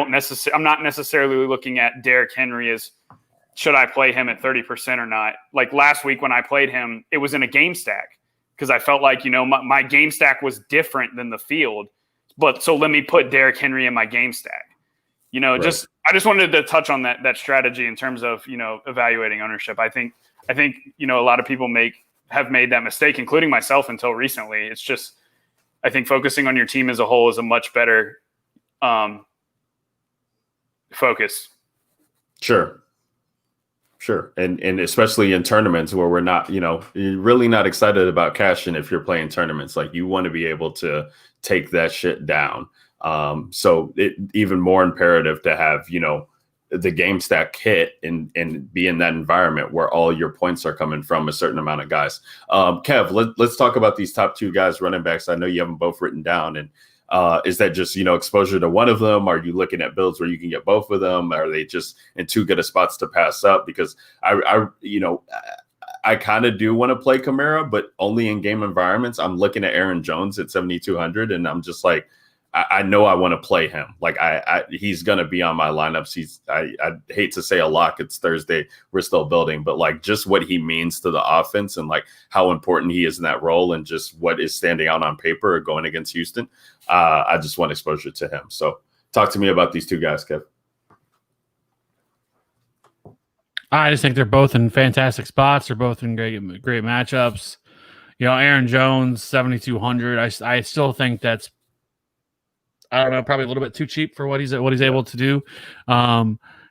not necessarily looking at Derrick Henry as, should I play him at 30% or not? Last week when I played him, it was in a game stack, because I felt like, my game stack was different than the field. But so let me put Derrick Henry in my game stack. Right. I just wanted to touch on that strategy in terms of, evaluating ownership. I think, a lot of people have made that mistake, including myself until recently. It's just, I think focusing on your team as a whole is a much better focus. Sure. And especially in tournaments where we're not, you're really not excited about cashing if you're playing tournaments. You want to be able to take that shit down. So it even more imperative to have, the game stack hit and be in that environment where all your points are coming from a certain amount of guys. Kev, let's talk about these top 2 guys, running backs. I know you have them both written down, and is that just, exposure to one of them? Are you looking at builds where you can get both of them? Are they just in too good of spots to pass up? Because I kind of do want to play Kamara, but only in game environments. I'm looking at Aaron Jones at 7,200, and I'm just like, I know I want to play him. He's going to be on my lineups. I hate to say a lock. It's Thursday. We're still building, but just what he means to the offense and how important he is in that role, and just what is standing out on paper going against Houston. I just want exposure to him. So talk to me about these 2 guys, Kev. I just think they're both in fantastic spots. They're both in great matchups. Aaron Jones, 7,200. I still think that's, I don't know, probably a little bit too cheap for what he's able to do.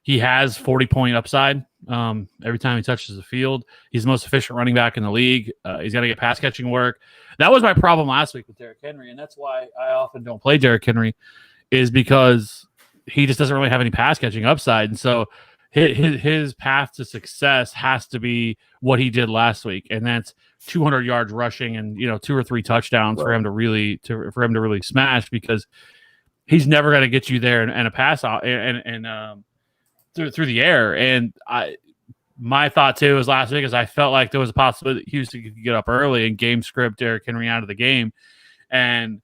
He has 40-point upside every time he touches the field. He's the most efficient running back in the league. He's got to get pass catching work. That was my problem last week with Derrick Henry, and that's why I often don't play Derrick Henry, is because he just doesn't really have any pass catching upside. And so his path to success has to be what he did last week, and that's 200 yards rushing and 2 or 3 touchdowns for him to really smash, because he's never going to get you there and a pass out and through the air. And my thought too was last week is I felt like there was a possibility that Houston could get up early and game script Derrick Henry out of the game. And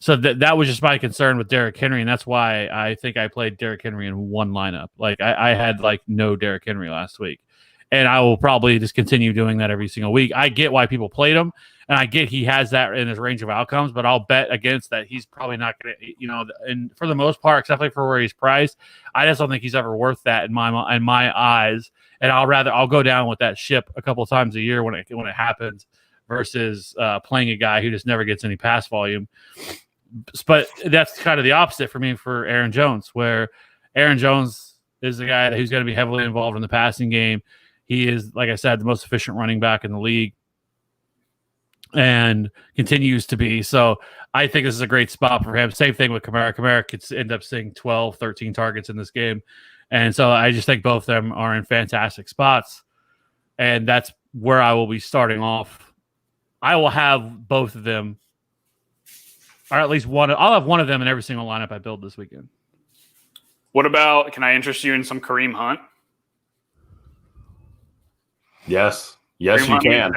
so that was just my concern with Derrick Henry. And that's why I think I played Derrick Henry in one lineup. Like I had like no Derrick Henry last week. And I will probably just continue doing that every single week. I get why people played him, and I get he has that in his range of outcomes, but I'll bet against that he's probably not going to, and for the most part, except for where he's priced, I just don't think he's ever worth that in my eyes. And I'll go down with that ship a couple of times a year when it happens versus playing a guy who just never gets any pass volume. But that's kind of the opposite for me for Aaron Jones, where Aaron Jones is the guy who's going to be heavily involved in the passing game. He is, like I said, the most efficient running back in the league and continues to be. So I think this is a great spot for him. Same thing with Kamara. Kamara could end up seeing 12, 13 targets in this game. And so I just think both of them are in fantastic spots. And that's where I will be starting off. I will have both of them, or at least one. I'll have one of them in every single lineup I build this weekend. What about, can I interest you in some Kareem Hunt? Yes, you can.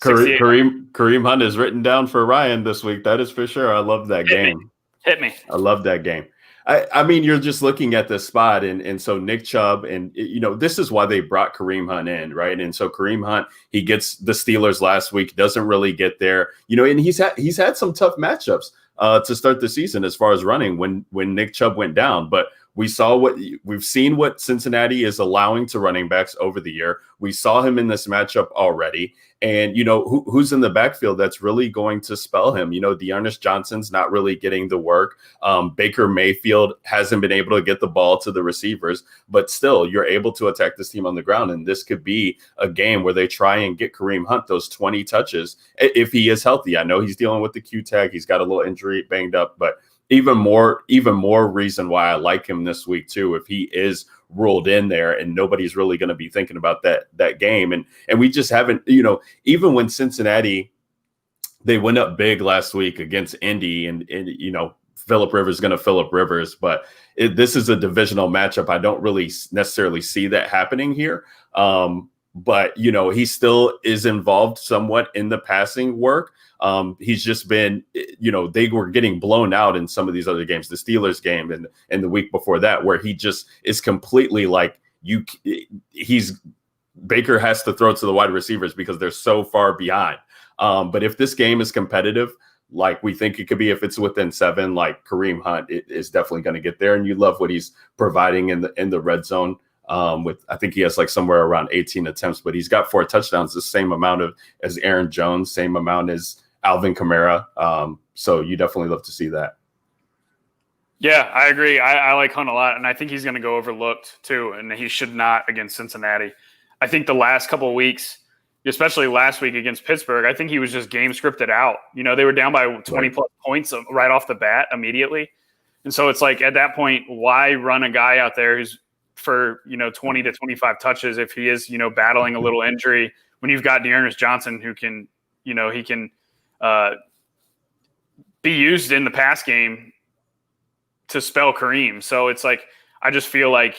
Kareem Kareem Hunt is written down for Ryan this week. That is for sure. I love that game. Hit me. I love that game. I mean, you're just looking at this spot, and so Nick Chubb, and this is why they brought Kareem Hunt in, right? And so Kareem Hunt, he gets the Steelers last week, doesn't really get there, and he's had some tough matchups to start the season as far as running when Nick Chubb went down, but we've seen what Cincinnati is allowing to running backs over the year. We saw him in this matchup already. And, who's in the backfield that's really going to spell him? Dearness Johnson's not really getting the work. Baker Mayfield hasn't been able to get the ball to the receivers, but still you're able to attack this team on the ground. And this could be a game where they try and get Kareem Hunt those 20 touches if he is healthy. I know he's dealing with the Q tag. He's got a little injury banged up, but even more reason why I like him this week too, if he is ruled in there and nobody's really going to be thinking about that game. And we just haven't, even when Cincinnati, they went up big last week against Indy and Phillip Rivers going to Phillip Rivers, but this is a divisional matchup. I don't really necessarily see that happening here. But he still is involved somewhat in the passing work. He's just been, they were getting blown out in some of these other games, the Steelers game and the week before that, where he just is completely like Baker has to throw to the wide receivers because they're so far behind. But if this game is competitive, like we think it could be, if it's within 7, like Kareem Hunt is definitely going to get there. And you love what he's providing in the red zone. I think he has like somewhere around 18 attempts, but he's got 4 touchdowns, the same amount as Aaron Jones, same amount as Alvin Kamara. So you definitely love to see that. Yeah, I agree. I like Hunt a lot, and I think he's going to go overlooked too, and he should not against Cincinnati. I think the last couple of weeks, especially last week against Pittsburgh, I think he was just game scripted out. They were down by 20 plus points right off the bat immediately. And so it's like at that point, why run a guy out there who's for 20 to 25 touches if he is battling a little injury, when you've got Dearness Johnson who can he can be used in the pass game to spell Kareem. So it's like I just feel like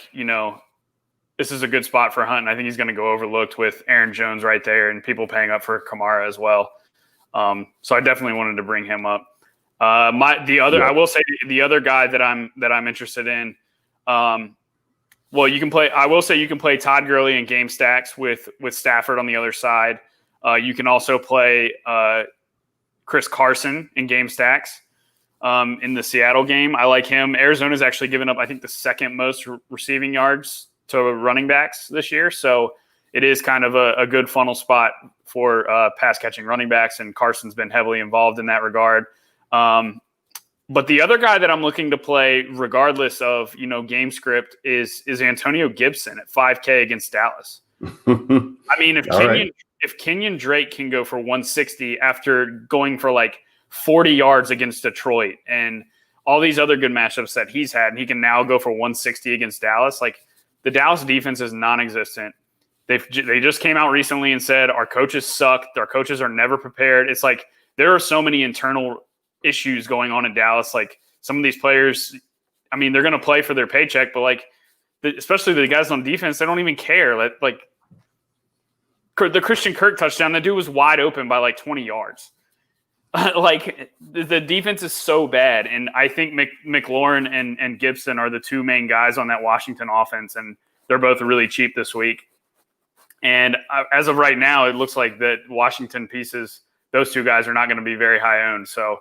this is a good spot for Hunt, and I think he's going to go overlooked with Aaron Jones right there and people paying up for Kamara as well. So I definitely wanted to bring him up. I will say the other guy that I'm interested in. Well, you can play. I will say you can play Todd Gurley in game stacks with Stafford on the other side. You can also play Chris Carson in game stacks in the Seattle game. I like him. Arizona's actually given up, I think, the second most receiving yards to running backs this year. So it is kind of a good funnel spot for pass catching running backs, and Carson's been heavily involved in that regard. But the other guy that I'm looking to play, regardless of game script, is Antonio Gibson at 5K against Dallas. I mean, if Kenyon Drake can go for 160 after going for like 40 yards against Detroit and all these other good matchups that he's had, and he can now go for 160 against Dallas, like the Dallas defense is non-existent. They just came out recently and said our coaches suck. Our coaches are never prepared. It's like there are so many internal issues going on in Dallas. Like some of these players, I mean, they're going to play for their paycheck, but like, especially the guys on defense, they don't even care. Like the Christian Kirk touchdown, the dude was wide open by like 20 yards. Like the defense is so bad. And I think McLaurin and Gibson are the two main guys on that Washington offense. And they're both really cheap this week. And as of right now, it looks like that Washington pieces, those two guys are not going to be very high owned. So,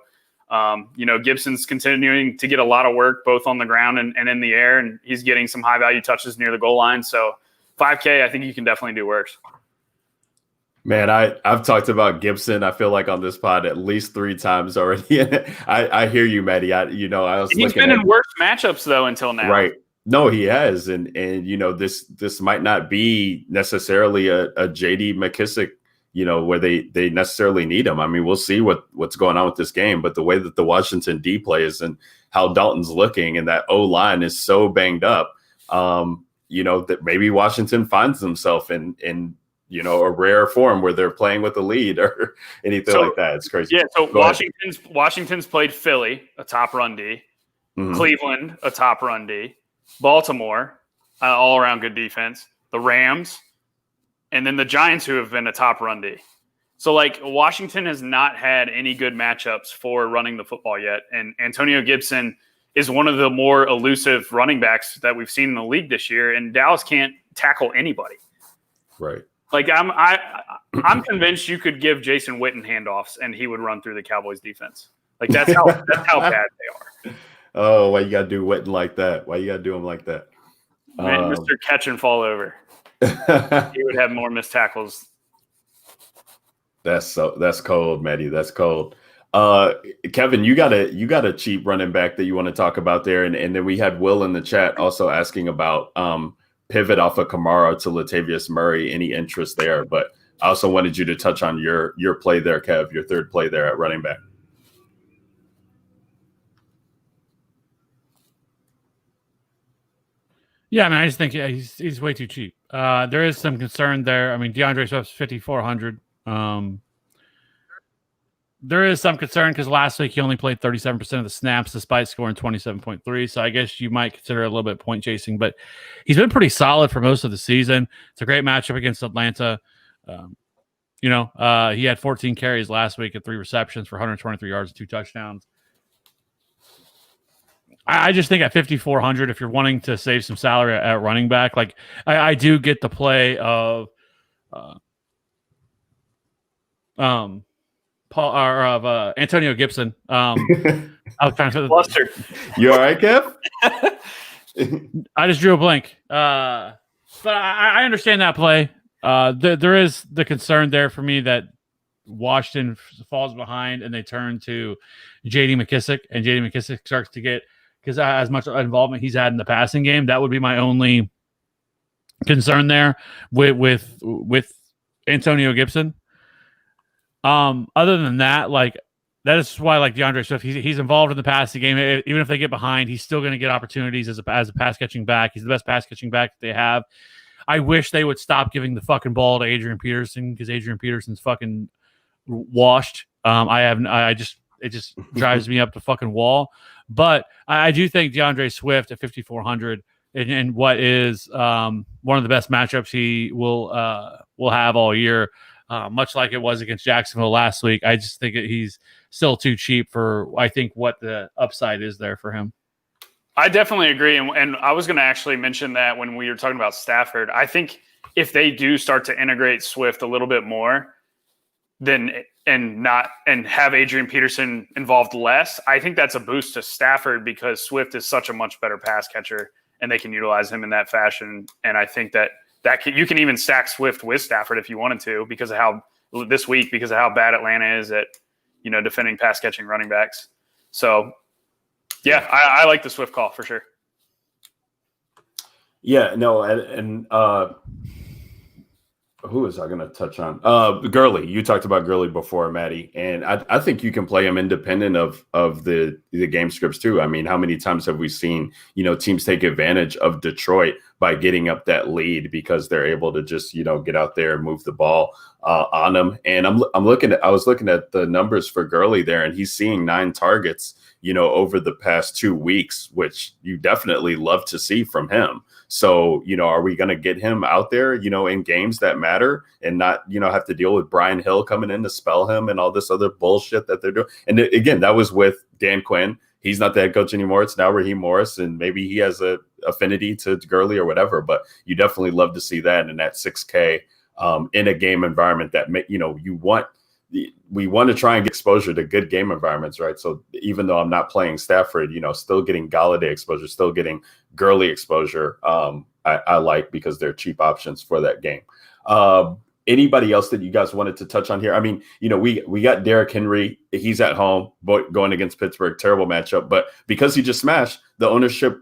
Gibson's continuing to get a lot of work both on the ground and in the air, and he's getting some high value touches near the goal line. So 5K, I think you can definitely do worse. Man, I've talked about Gibson, I feel like, on this pod at least 3 times already. I hear you, Maddie. He's been in worse matchups though until now. Right. No, he has. And this might not be necessarily a JD McKissick, where they necessarily need him. I mean, we'll see what's going on with this game, but the way that the Washington D plays and how Dalton's looking and that O-line is so banged up, that maybe Washington finds themselves in a rare form where they're playing with a lead or anything like that. It's crazy. Yeah. So Washington's played Philly, a top run D, Cleveland, a top run D, Baltimore, all around good defense, the Rams, and then the Giants, who have been a top run D. So like Washington has not had any good matchups for running the football yet. And Antonio Gibson is one of the more elusive running backs that we've seen in the league this year. And Dallas can't tackle anybody. Right. Like I'm convinced you could give Jason Witten handoffs and he would run through the Cowboys defense. Like that's how bad they are. Oh, why you gotta do Witten like that? Why you gotta do him like that? Mr. Catch and fall over. He would have more missed tackles. That's cold, Maddie. That's cold. Kevin, you got a cheap running back that you want to talk about there, and then we had Will in the chat also asking about pivot off of Kamara to Latavius Murray. Any interest there? But I also wanted you to touch on your play there, Kev, your third play there at running back. Yeah, I mean, I just think he's way too cheap. There is some concern there. I mean, DeAndre Swift's 5,400. There is some concern because last week he only played 37% of the snaps despite scoring 27.3. So I guess you might consider it a little bit point chasing, but he's been pretty solid for most of the season. It's a great matchup against Atlanta. He had 14 carries last week and 3 receptions for 123 yards and 2 touchdowns. I just think at 5,400, if you're wanting to save some salary at running back, like I do get the play of Antonio Gibson. I was trying to Flustered. You all right, Kev? I just drew a blank. But I understand that play. There is the concern there for me that Washington falls behind and they turn to J.D. McKissick, and J.D. McKissick starts to get, because as much involvement he's had in the passing game, that would be my only concern there with Antonio Gibson. Other than that, like that is why, like DeAndre Swift, he's involved in the passing game. Even if they get behind, he's still going to get opportunities as a pass catching back. He's the best pass catching back that they have. I wish they would stop giving the fucking ball to Adrian Peterson because Adrian Peterson's fucking washed. It just drives me up the fucking wall. But I do think DeAndre Swift at 5,400 and what is one of the best matchups he will have all year. Much like it was against Jacksonville last week. I just think he's still too cheap for, I think, what the upside is there for him. I definitely agree. And I was going to actually mention that when we were talking about Stafford. I think if they do start to integrate Swift a little bit more and have Adrian Peterson involved less, I think that's a boost to Stafford because Swift is such a much better pass catcher and they can utilize him in that fashion. And I think that you can even stack Swift with Stafford if you wanted to because of how bad Atlanta is at, defending pass catching running backs. So yeah, I like the Swift call for sure. Yeah, no. And who was I going to touch on? Gurley. You talked about Gurley before, Maddie, and I think you can play him independent of the game scripts too. I mean, how many times have we seen teams take advantage of Detroit by getting up that lead because they're able to just, get out there and move the ball on them. And I was looking at the numbers for Gurley there, and he's seeing 9 targets, over the past 2 weeks, which you definitely love to see from him. So, are we going to get him out there, in games that matter and not, have to deal with Brian Hill coming in to spell him and all this other bullshit that they're doing? And again, that was with Dan Quinn. He's not the head coach anymore. It's now Raheem Morris, and maybe he has a affinity to Gurley or whatever, but you definitely love to see that in that 6K in a game environment that, we want to try and get exposure to good game environments, right? So even though I'm not playing Stafford, still getting Galladay exposure, still getting Gurley exposure, I like, because they're cheap options for that game. Anybody else that you guys wanted to touch on here? I mean, we got Derrick Henry. He's at home going against Pittsburgh. Terrible matchup. But because he just smashed, the ownership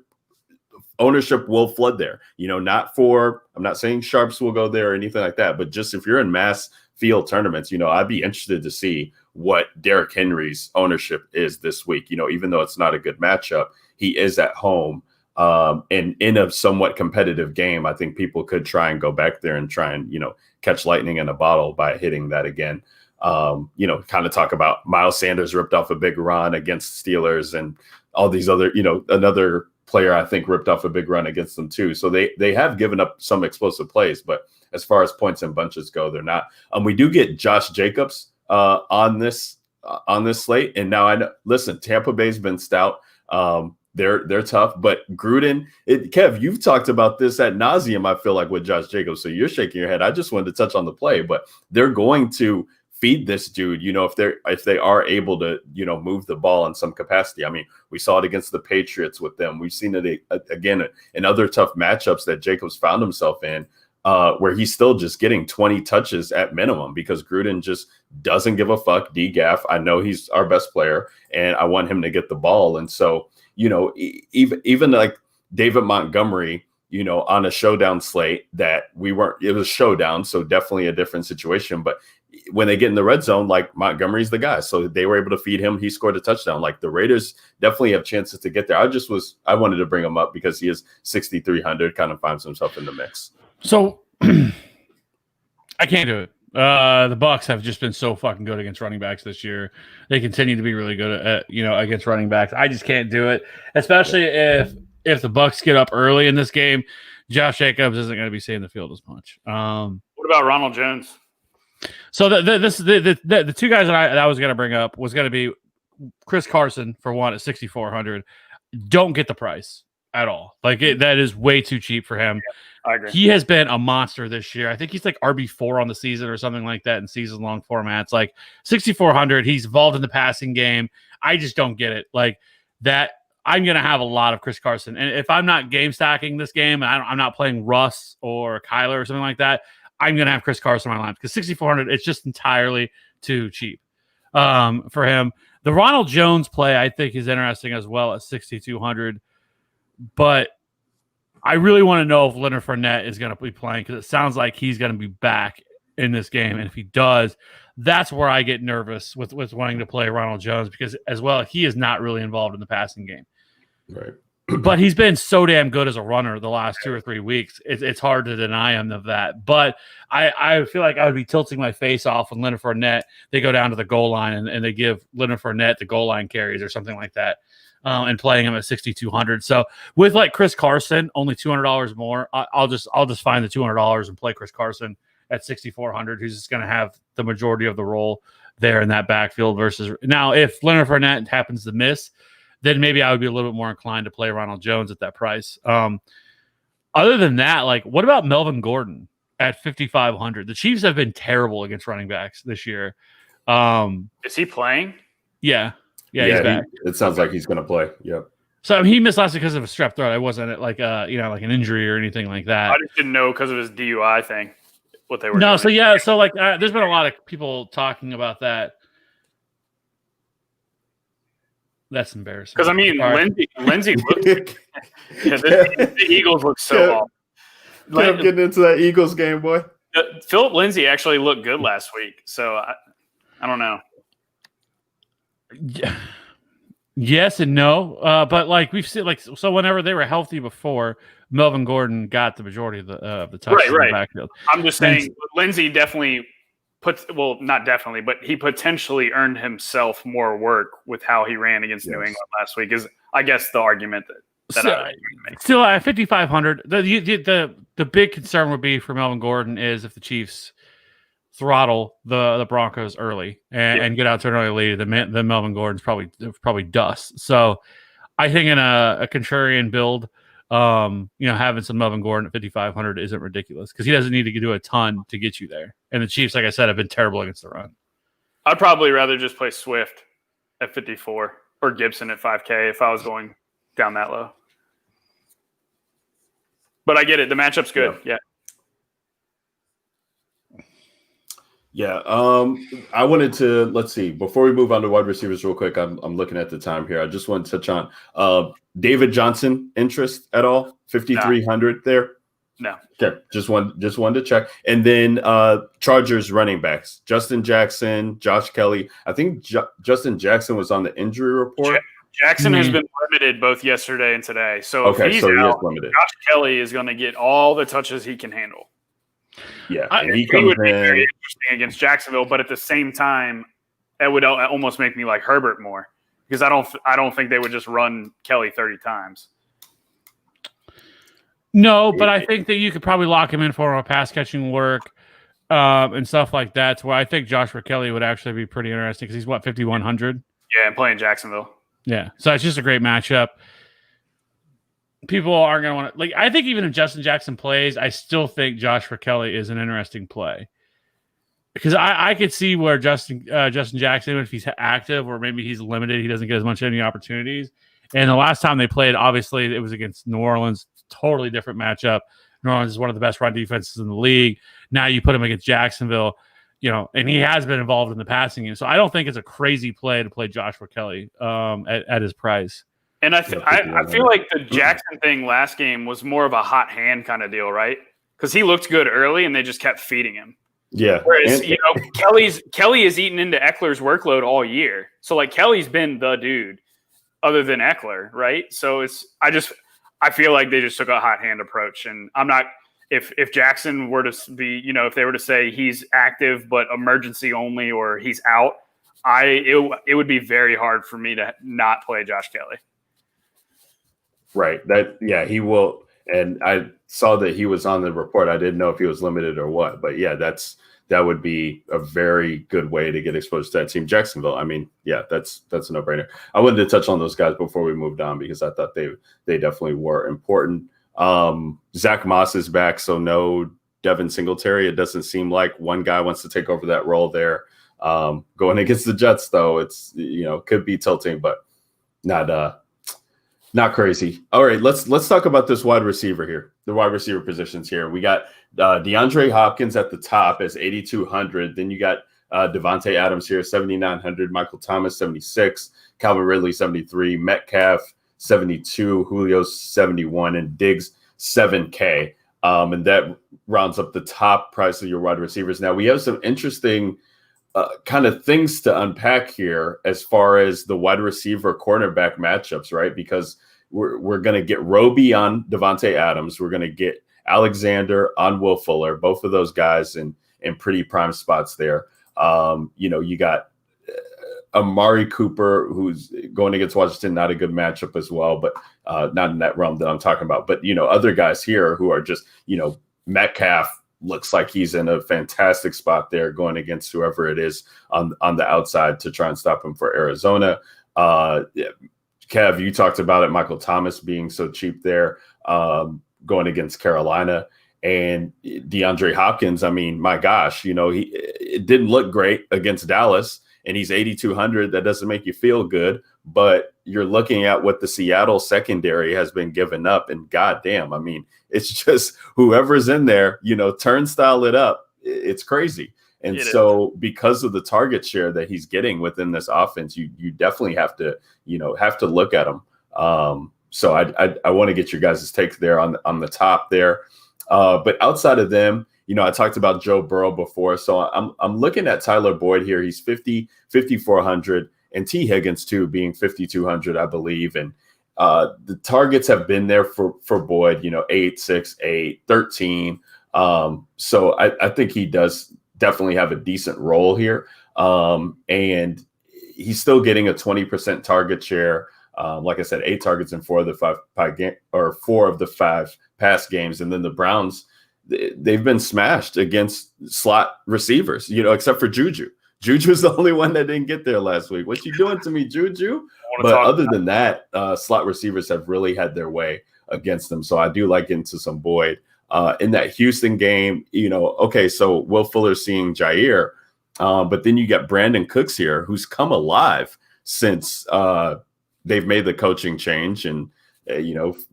will flood there. I'm not saying sharps will go there or anything like that, but just if you're in mass field tournaments, I'd be interested to see what Derrick Henry's ownership is this week. Even though it's not a good matchup, he is at home. And in a somewhat competitive game, I think people could try and go back there and try and, catch lightning in a bottle by hitting that again. Kind of talk about Miles Sanders ripped off a big run against Steelers, and all these other, another player I think ripped off a big run against them too. So they have given up some explosive plays, but as far as points and bunches go, they're not. We do get Josh Jacobs on this slate, and now I know. Listen, Tampa Bay's been stout. They're tough, but Gruden, Kev, you've talked about this ad nauseum, I feel like, with Josh Jacobs. So you're shaking your head. I just wanted to touch on the play, but they're going to feed this dude, if they are able to, move the ball in some capacity. I mean, we saw it against the Patriots with them. We've seen it again in other tough matchups that Jacobs found himself in, where he's still just getting 20 touches at minimum because Gruden just doesn't give a fuck. D-Gaff, I know he's our best player, and I want him to get the ball. And so, even like David Montgomery, on a showdown slate that it was showdown. So definitely a different situation. But when they get in the red zone, like Montgomery's the guy. So they were able to feed him. He scored a touchdown. Like the Raiders definitely have chances to get there. I wanted to bring him up because he is 6,300, kind of finds himself in the mix. So I can't do it. The Bucs have just been so fucking good against running backs this year. They continue to be really good at against running backs. I just can't do it, especially if the Bucs get up early in this game. Josh Jacobs isn't going to be seeing the field as much. What about Ronald Jones? So the two guys that I was going to bring up was going to be Chris Carson for one at 6,400. Don't get the price at all. That is way too cheap for him. Yeah, I agree. He has been a monster this year. I think he's like RB4 on the season or something like that in season-long formats. 6,400. He's involved in the passing game. I just don't get it. That I'm going to have a lot of Chris Carson. And if I'm not game stacking this game, and I'm not playing Russ or Kyler or something like that, I'm going to have Chris Carson on my line because 6,400, it's just entirely too cheap for him. The Ronald Jones play, I think, is interesting as well at 6,200. But I really want to know if Leonard Fournette is going to be playing because it sounds like he's going to be back in this game. And if he does, that's where I get nervous with wanting to play Ronald Jones because, as well, he is not really involved in the passing game. Right. But he's been so damn good as a runner the last 2 or 3 weeks. It's hard to deny him of that. But I feel like I would be tilting my face off when Leonard Fournette, they go down to the goal line and they give Leonard Fournette the goal line carries or something like that. And playing him at 6,200. So with Chris Carson, only $200 more, I'll just find the $200 and play Chris Carson at 6,400, who's just going to have the majority of the role there in that backfield. Versus now, if Leonard Fournette happens to miss, then maybe I would be a little bit more inclined to play Ronald Jones at that price. Other than that, what about Melvin Gordon at 5,500? The Chiefs have been terrible against running backs this year. Is he playing? Yeah. Yeah, he's back. It sounds like he's going to play. Yep. So he missed last week because of a strep throat. It wasn't like an injury or anything like that. I just didn't know because of his DUI thing what they were. No, doing. There's been a lot of people talking about that. That's embarrassing. Because Lindsey looked. The Eagles look so off. I'm getting into that Eagles game, boy. Philip Lindsay actually looked good last week, so I don't know. Yes and no, but like we've seen, like so whenever they were healthy before, Melvin Gordon got the majority of the touches in the backfield. I'm just saying, Lindsey definitely not definitely, but he potentially earned himself more work with how he ran against New England last week. Is I guess the argument that I was make. Still at 5,500. The big concern would be for Melvin Gordon is if the Chiefs throttle the Broncos early and get out to an early lead, then Melvin Gordon's probably dust. So I think in a contrarian build, having some Melvin Gordon at 5,500 isn't ridiculous because he doesn't need to do a ton to get you there. And the Chiefs, like I said, have been terrible against the run. I'd probably rather just play Swift at 54 or Gibson at 5K if I was going down that low. But I get it. The matchup's good. Yeah. Yeah, I wanted to, let's see, before we move on to wide receivers real quick, I'm looking at the time here. I just want to touch on David Johnson interest at all? 5,300 there? No. Okay, just wanted to check. And then Chargers running backs, Justin Jackson, Josh Kelly. I think Justin Jackson was on the injury report. Jackson has been limited both yesterday and today. So okay, if he's so he out, is limited. Josh Kelly is going to get all the touches he can handle. Yeah, and he would be very interesting against Jacksonville, but at the same time, that would almost make me like Herbert more because I don't think they would just run Kelly 30 times. No, but I think that you could probably lock him in for a pass catching work and stuff like that. To where I think Joshua Kelly would actually be pretty interesting because he's 5,100. Yeah, and playing Jacksonville. Yeah, so it's just a great matchup. People aren't going to want to like. I think even if Justin Jackson plays, I still think Joshua Kelly is an interesting play because I could see where Justin Jackson, if he's active or maybe he's limited, he doesn't get as much any opportunities. And the last time they played, obviously, it was against New Orleans. Totally different matchup. New Orleans is one of the best run defenses in the league. Now you put him against Jacksonville, and he has been involved in the passing game. So I don't think it's a crazy play to play Joshua Kelly at his price. And I feel like the Jackson thing last game was more of a hot hand kind of deal, right? Because he looked good early, and they just kept feeding him. Yeah. Whereas Kelly has eaten into Eckler's workload all year, so like Kelly's been the dude, other than Eckler, right? So I feel like they just took a hot hand approach, and I'm not. If Jackson were to be, if they were to say he's active but emergency only, or he's out, it would be very hard for me to not play Josh Kelly. Right. He will. And I saw that he was on the report. I didn't know if he was limited or what, but yeah, that would be a very good way to get exposed to that team. Jacksonville. I mean, yeah, that's a no brainer. I wanted to touch on those guys before we moved on because I thought they definitely were important. Zach Moss is back. So no Devin Singletary. It doesn't seem like one guy wants to take over that role there. Going against the Jets though, it's, could be tilting, but not crazy. All right, let's talk about this wide receiver here, the wide receiver positions here. We got DeAndre Hopkins at the top as 8,200. Then you got Devontae Adams here, 7,900. Michael Thomas, 76. Calvin Ridley, 73. Metcalf, 72. Julio, 71. And Diggs, 7K. And that rounds up the top price of your wide receivers. Now, we have some interesting kind of things to unpack here as far as the wide receiver cornerback matchups, right? Because we're going to get Roby on Devontae Adams. We're going to get Alexander on Will Fuller, both of those guys in pretty prime spots there. You got Amari Cooper, who's going against Washington, not a good matchup as well, but not in that realm that I'm talking about. But, other guys here who are just, Metcalf, looks like he's in a fantastic spot there going against whoever it is on the outside to try and stop him for Arizona. Kev, you talked about it. Michael Thomas being so cheap there going against Carolina. And DeAndre Hopkins, I mean, my gosh, it didn't look great against Dallas, and he's 8,200. That doesn't make you feel good, but you're looking at what the Seattle secondary has been given up, and goddamn, I mean, it's just whoever's in there, turnstile it up. It's crazy. And so because of the target share that he's getting within this offense, you definitely have to look at him. So I want to get your guys' take there on the top there. But outside of them, I talked about Joe Burrow before. So I'm looking at Tyler Boyd here. He's 5,400. and T. Higgins too, being 5,200, I believe. And the targets have been there for Boyd, 8, 6, 8, 13. So I think he does definitely have a decent role here. And he's still getting a 20% target share. Like I said, 8 targets in 4 of the 5 pass games. And then the Browns, they've been smashed against slot receivers, except for Juju. Juju's the only one that didn't get there last week. What you doing to me, Juju? But other than that, slot receivers have really had their way against them. So I do like into some Boyd. In that Houston game, okay, so Will Fuller's seeing Jair, but then you get Brandon Cooks here, who's come alive since they've made the coaching change. And,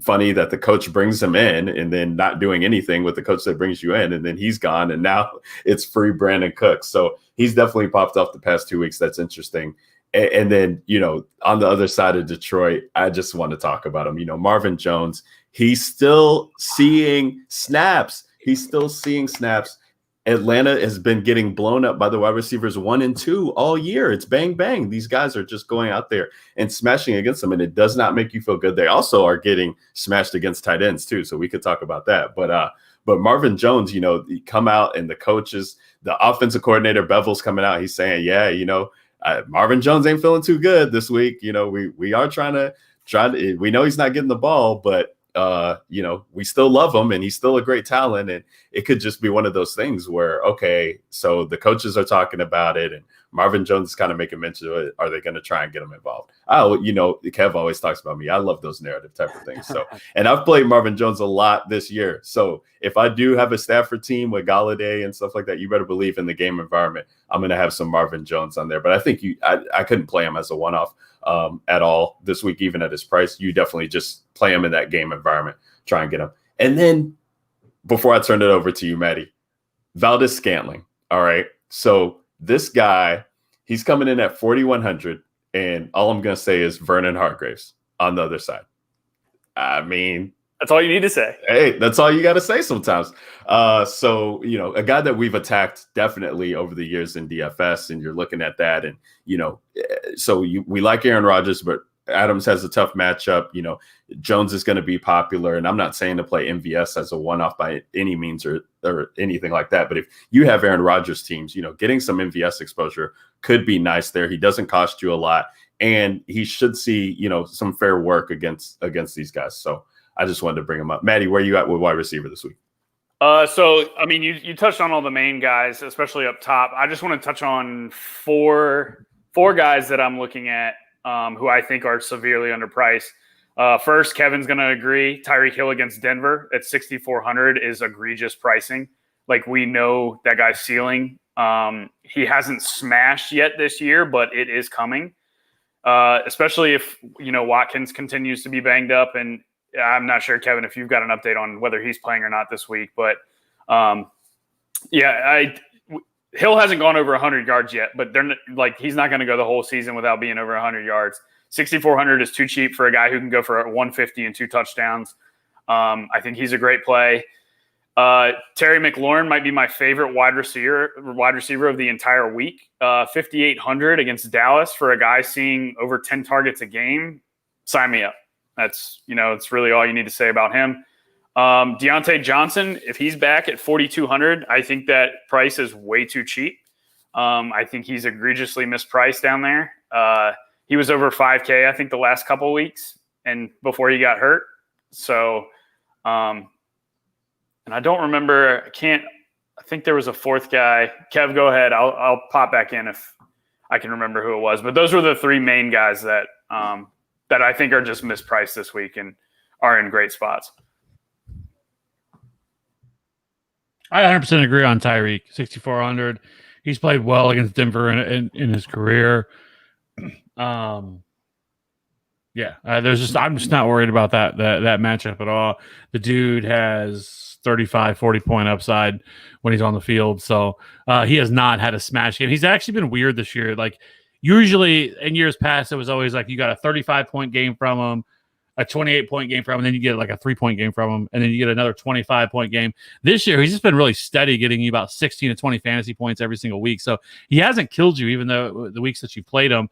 funny that the coach brings him in and then not doing anything with the coach that brings you in, and then he's gone, and now it's free Brandon Cooks. So he's definitely popped off the past 2 weeks. That's interesting. And then, on the other side of Detroit, I just want to talk about him. Marvin Jones, he's still seeing snaps. Atlanta has been getting blown up by the wide receivers 1 and 2 all year. It's bang, bang. These guys are just going out there and smashing against them, and it does not make you feel good. They also are getting smashed against tight ends too, so we could talk about that. But Marvin Jones, come out, and the coaches, the offensive coordinator Bevel's coming out. He's saying, yeah, Marvin Jones ain't feeling too good this week. We are trying to we know he's not getting the ball, but we still love him, and he's still a great talent. And it could just be one of those things where, okay, so the coaches are talking about it, and Marvin Jones is kind of making mention of it. Are they going to try and get him involved? Kev always talks about me. I love those narrative type of things. So, and I've played Marvin Jones a lot this year. So if I do have a Stafford team with Galladay and stuff like that, you better believe in the game environment, I'm going to have some Marvin Jones on there. But I think I couldn't play him as a one-off at all this week, even at his price. You definitely just play him in that game environment, try and get him. And then before I turn it over to you, Maddie, Valdez-Scantling. All right. So this guy, he's coming in at 4,100, and all I'm going to say is Vernon Hargreaves on the other side. I mean, that's all you need to say. Hey, that's all you got to say sometimes. So, a guy that we've attacked definitely over the years in DFS, and you're looking at that, and, we like Aaron Rodgers, but Adams has a tough matchup. Jones is going to be popular, and I'm not saying to play MVS as a one-off by any means or anything like that. But if you have Aaron Rodgers teams, getting some MVS exposure could be nice there. He doesn't cost you a lot, and he should see, some fair work against these guys. So I just wanted to bring him up. Maddie, where you at with wide receiver this week? You touched on all the main guys, especially up top. I just want to touch on four guys that I'm looking at who I think are severely underpriced. First, Kevin's going to agree. Tyreek Hill against Denver at 6,400 is egregious pricing. Like, we know that guy's ceiling. He hasn't smashed yet this year, but it is coming. Especially if, Watkins continues to be banged up. And I'm not sure, Kevin, if you've got an update on whether he's playing or not this week. But, Hill hasn't gone over 100 yards yet, but he's not going to go the whole season without being over 100 yards. 6,400 is too cheap for a guy who can go for 150 and 2 touchdowns. I think he's a great play. Terry McLaurin might be my favorite wide receiver of the entire week. 5,800 against Dallas for a guy seeing over 10 targets a game. Sign me up. That's, it's really all you need to say about him. Deontay Johnson, if he's back at 4,200, I think that price is way too cheap. I think he's egregiously mispriced down there. He was over 5K, I think, the last couple of weeks and before he got hurt. So, and I don't remember. I think there was a fourth guy. Kev, go ahead. I'll pop back in if I can remember who it was. But those were the 3 main guys that I think are just mispriced this week and are in great spots. I 100% agree on Tyreek, 6,400. He's played well against Denver in his career. I'm just not worried about that matchup at all. The dude has 35, 40 point upside when he's on the field. So he has not had a smash game. He's actually been weird this year. Like, usually in years past, it was always like you got a 35 point game from him, a 28-point game from him, and then you get like a 3-point game from him, and then you get another 25-point game. This year, he's just been really steady, getting you about 16 to 20 fantasy points every single week. So he hasn't killed you, even though the weeks that you played him,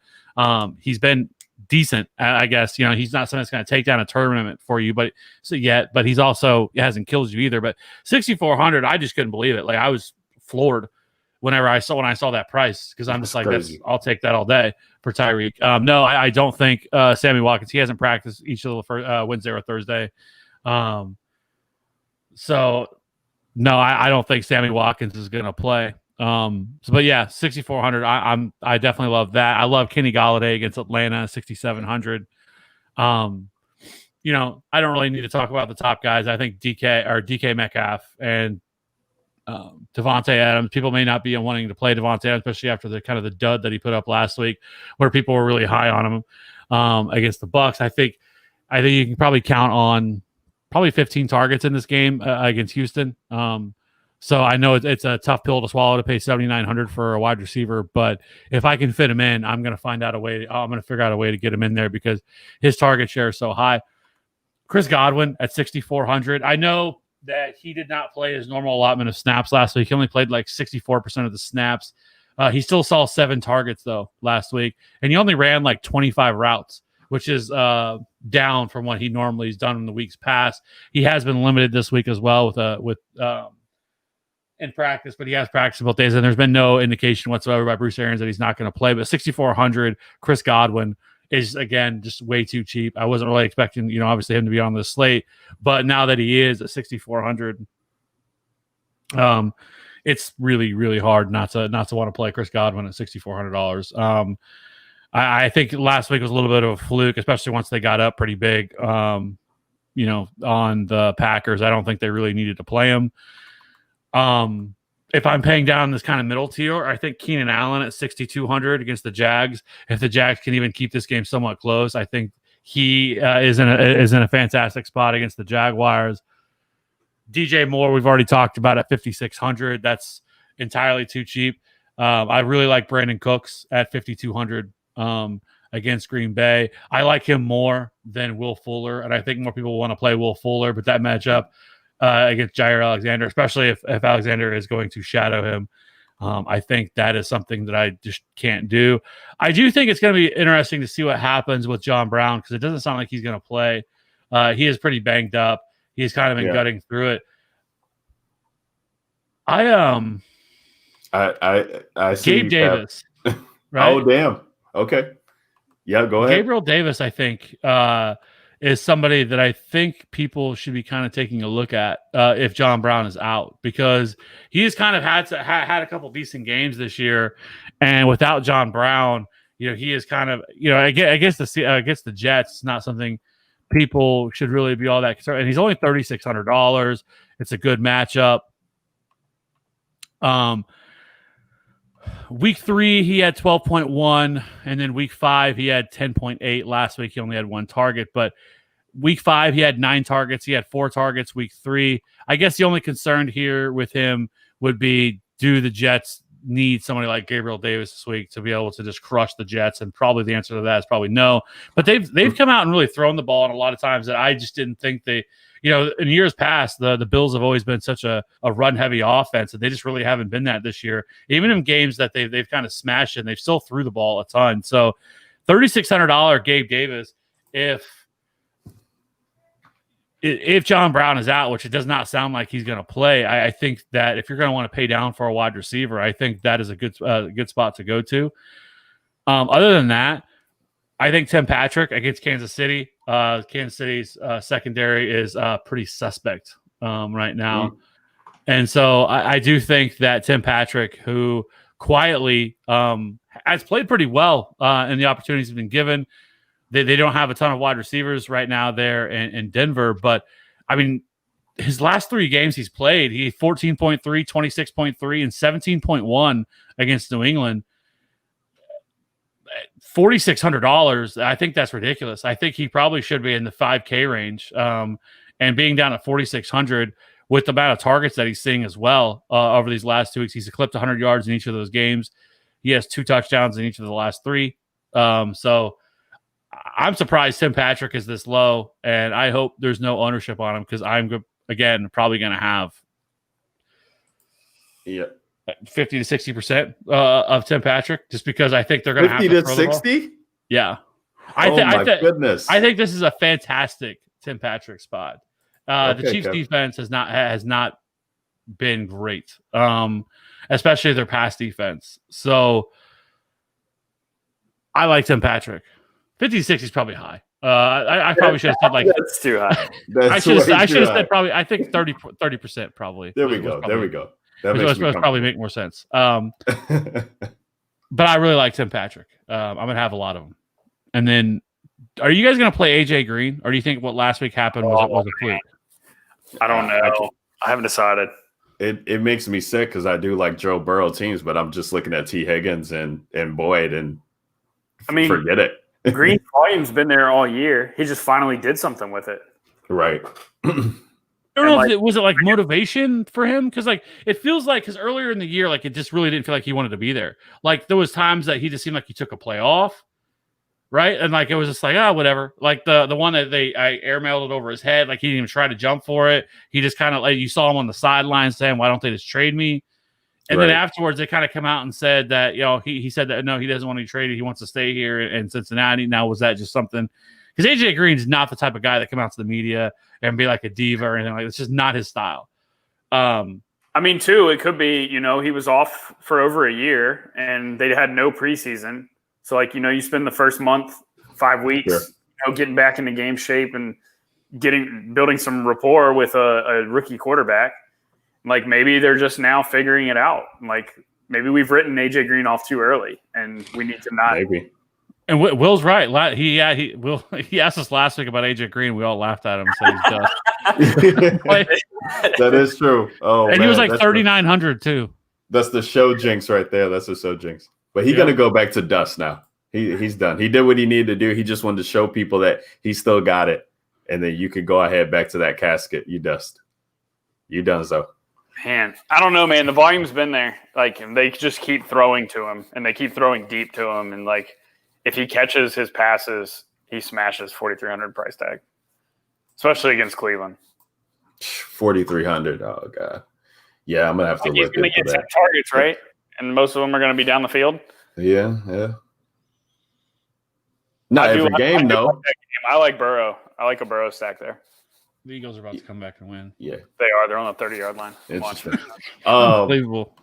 he's been decent, I guess. He's not someone that's going to take down a tournament for you, but he's also hasn't killed you either. But 6,400, I just couldn't believe it. Like, I was floored when I saw that price, because I'm just like, I'll take that all day for Tyreek. No, I don't think Sammy Watkins. He hasn't practiced each of the first, Wednesday or Thursday. So no, I don't think Sammy Watkins is going to play. But yeah, 6,400. I definitely love that. I love Kenny Golladay against Atlanta, 6,700. I don't really need to talk about the top guys. I think DK Metcalf and Devontae Adams. People may not be wanting to play Devontae Adams, especially after the kind of the dud that he put up last week, where people were really high on him against the Bucs. I think you can probably count on probably 15 targets in this game against Houston. So I know it's a tough pill to swallow to pay $7,900 for a wide receiver, but if I can fit him in, I'm going to figure out a way to get him in there, because his target share is so high. Chris Godwin at 6,400. I know that he did not play his normal allotment of snaps last week. He only played like 64% of the snaps. He still saw 7 targets though last week, and he only ran like 25 routes, which is down from what he normally has done in the weeks past. He has been limited this week as well with in practice, but he has practiced both days, and there's been no indication whatsoever by Bruce Arians that he's not going to play. But 6,400, Chris Godwin is, again, just way too cheap. I wasn't really expecting, obviously him to be on the slate, but now that he is at 6,400, it's really, really hard not to want to play Chris Godwin at $6,400. I think last week was a little bit of a fluke, especially once they got up pretty big, on the Packers. I don't think they really needed to play him. If I'm paying down this kind of middle tier, I think Keenan Allen at 6,200 against the Jags. If the Jags can even keep this game somewhat close, I think he is in a fantastic spot against the Jaguars. DJ Moore, we've already talked about at 5,600. That's entirely too cheap. I really like Brandon Cooks at 5,200 against Green Bay. I like him more than Will Fuller, and I think more people want to play Will Fuller, but that matchup against Jair Alexander, especially if Alexander is going to shadow him, I think that is something that I just can't do. I do think it's going to be interesting to see what happens with John Brown, because it doesn't sound like he's going to play. He is pretty banged up. He's kind of been gutting through it. I see Gabe Davis. Right? Oh, damn. Okay. Yeah, go ahead. Gabriel Davis, I think, is somebody that I think people should be kind of taking a look at if John Brown is out, because he's kind of had a couple decent games this year, and without John Brown, he is kind of, against the Jets, it's not something people should really be all that concerned. And he's only $3,600. It's a good matchup. Week 3, he had 12.1, and then week 5, he had 10.8. Last week, he only had 1 target, but week 5, he had 9 targets. He had 4 targets week 3. I guess the only concern here with him would be, do the Jets need somebody like Gabriel Davis this week to be able to just crush the Jets? And probably the answer to that is probably no. But they've come out and really thrown the ball in a lot of times that I just didn't think they – in years past, the Bills have always been such a run-heavy offense, and they just really haven't been that this year. Even in games that they've kind of smashed, and they've still threw the ball a ton. So $3,600 Gabe Davis, if John Brown is out, which it does not sound like he's going to play, I think that if you're going to want to pay down for a wide receiver, I think that is a good spot to go to. Other than that, I think Tim Patrick against Kansas City. Kansas City's secondary is pretty suspect right now. And so I do think that Tim Patrick, who quietly has played pretty well in the opportunities he's been given, they don't have a ton of wide receivers right now there in Denver. But, I mean, his last 3 games he's played, he 14.3, 26.3, and 17.1 against New England. $4,600. I think that's ridiculous. I think he probably should be in the 5K range. And being down at 4,600 with the amount of targets that he's seeing as well over these last 2 weeks, he's eclipsed 100 yards in each of those games. He has 2 touchdowns in each of the last 3. So I'm surprised Tim Patrick is this low, and I hope there's no ownership on him because I'm again probably going to have 50 to 60% of Tim Patrick, just because I think they're going to have to 50 to throw the ball. 60. Yeah, Goodness! I think this is a fantastic Tim Patrick spot. The Chiefs' defense has not been great, especially their pass defense. So I like Tim Patrick. 50 to 60 is probably high. I probably should have said like that's too high. I should have said probably. I think 30% probably. There we go. That makes probably make more sense. But I really like Tim Patrick. I'm gonna have a lot of them. And then, are you guys gonna play AJ Green, or do you think what last week happened was a fluke? I don't know. I haven't decided. It makes me sick because I do like Joe Burrow teams, but I'm just looking at T. Higgins and Boyd, and forget it. Green's volume's been there all year. He just finally did something with it. Right. I don't know if it was like motivation for him, because like it feels like because earlier in the year, like it just really didn't feel like he wanted to be there. Like there was times that he just seemed like he took a play off, right? And like it was just like whatever. Like the one that I airmailed it over his head, like he didn't even try to jump for it. He just kind of like you saw him on the sidelines saying, "Why don't they just trade me?" And then afterwards, they kind of come out and said that he said that no, he doesn't want to be traded. He wants to stay here in Cincinnati. Now was that just something? Because AJ Green's not the type of guy that come out to the media and be like a diva or anything like that. It's just not his style. Too, it could be, he was off for over a year and they had no preseason. So, you spend the first month, 5 weeks, getting back into game shape and building some rapport with a rookie quarterback. Like, maybe they're just now figuring it out. Like, maybe we've written AJ Green off too early and we need to not. Maybe. And Will's right. He asked us last week about AJ Green. We all laughed at him and said he's done. That is true. Oh, and he was like 3,900 too. That's the show jinx right there. That's the show jinx. But he's gonna go back to dust now. He's done. He did what he needed to do. He just wanted to show people that he still got it, and then you can go ahead back to that casket. You dust. You done so. Man, I don't know, man. The volume's been there. Like they just keep throwing to him, and they keep throwing deep to him, and like. If he catches his passes, he smashes 4,300 price tag, especially against Cleveland. 4,300. Oh god, yeah, I'm gonna have to look into get that. 10 targets, right? And most of them are going to be down the field. Yeah. Not every game, though. I like Burrow. I like a Burrow stack there. The Eagles are about to come back and win. Yeah, they are. They're on the 30-yard line. Interesting. Unbelievable.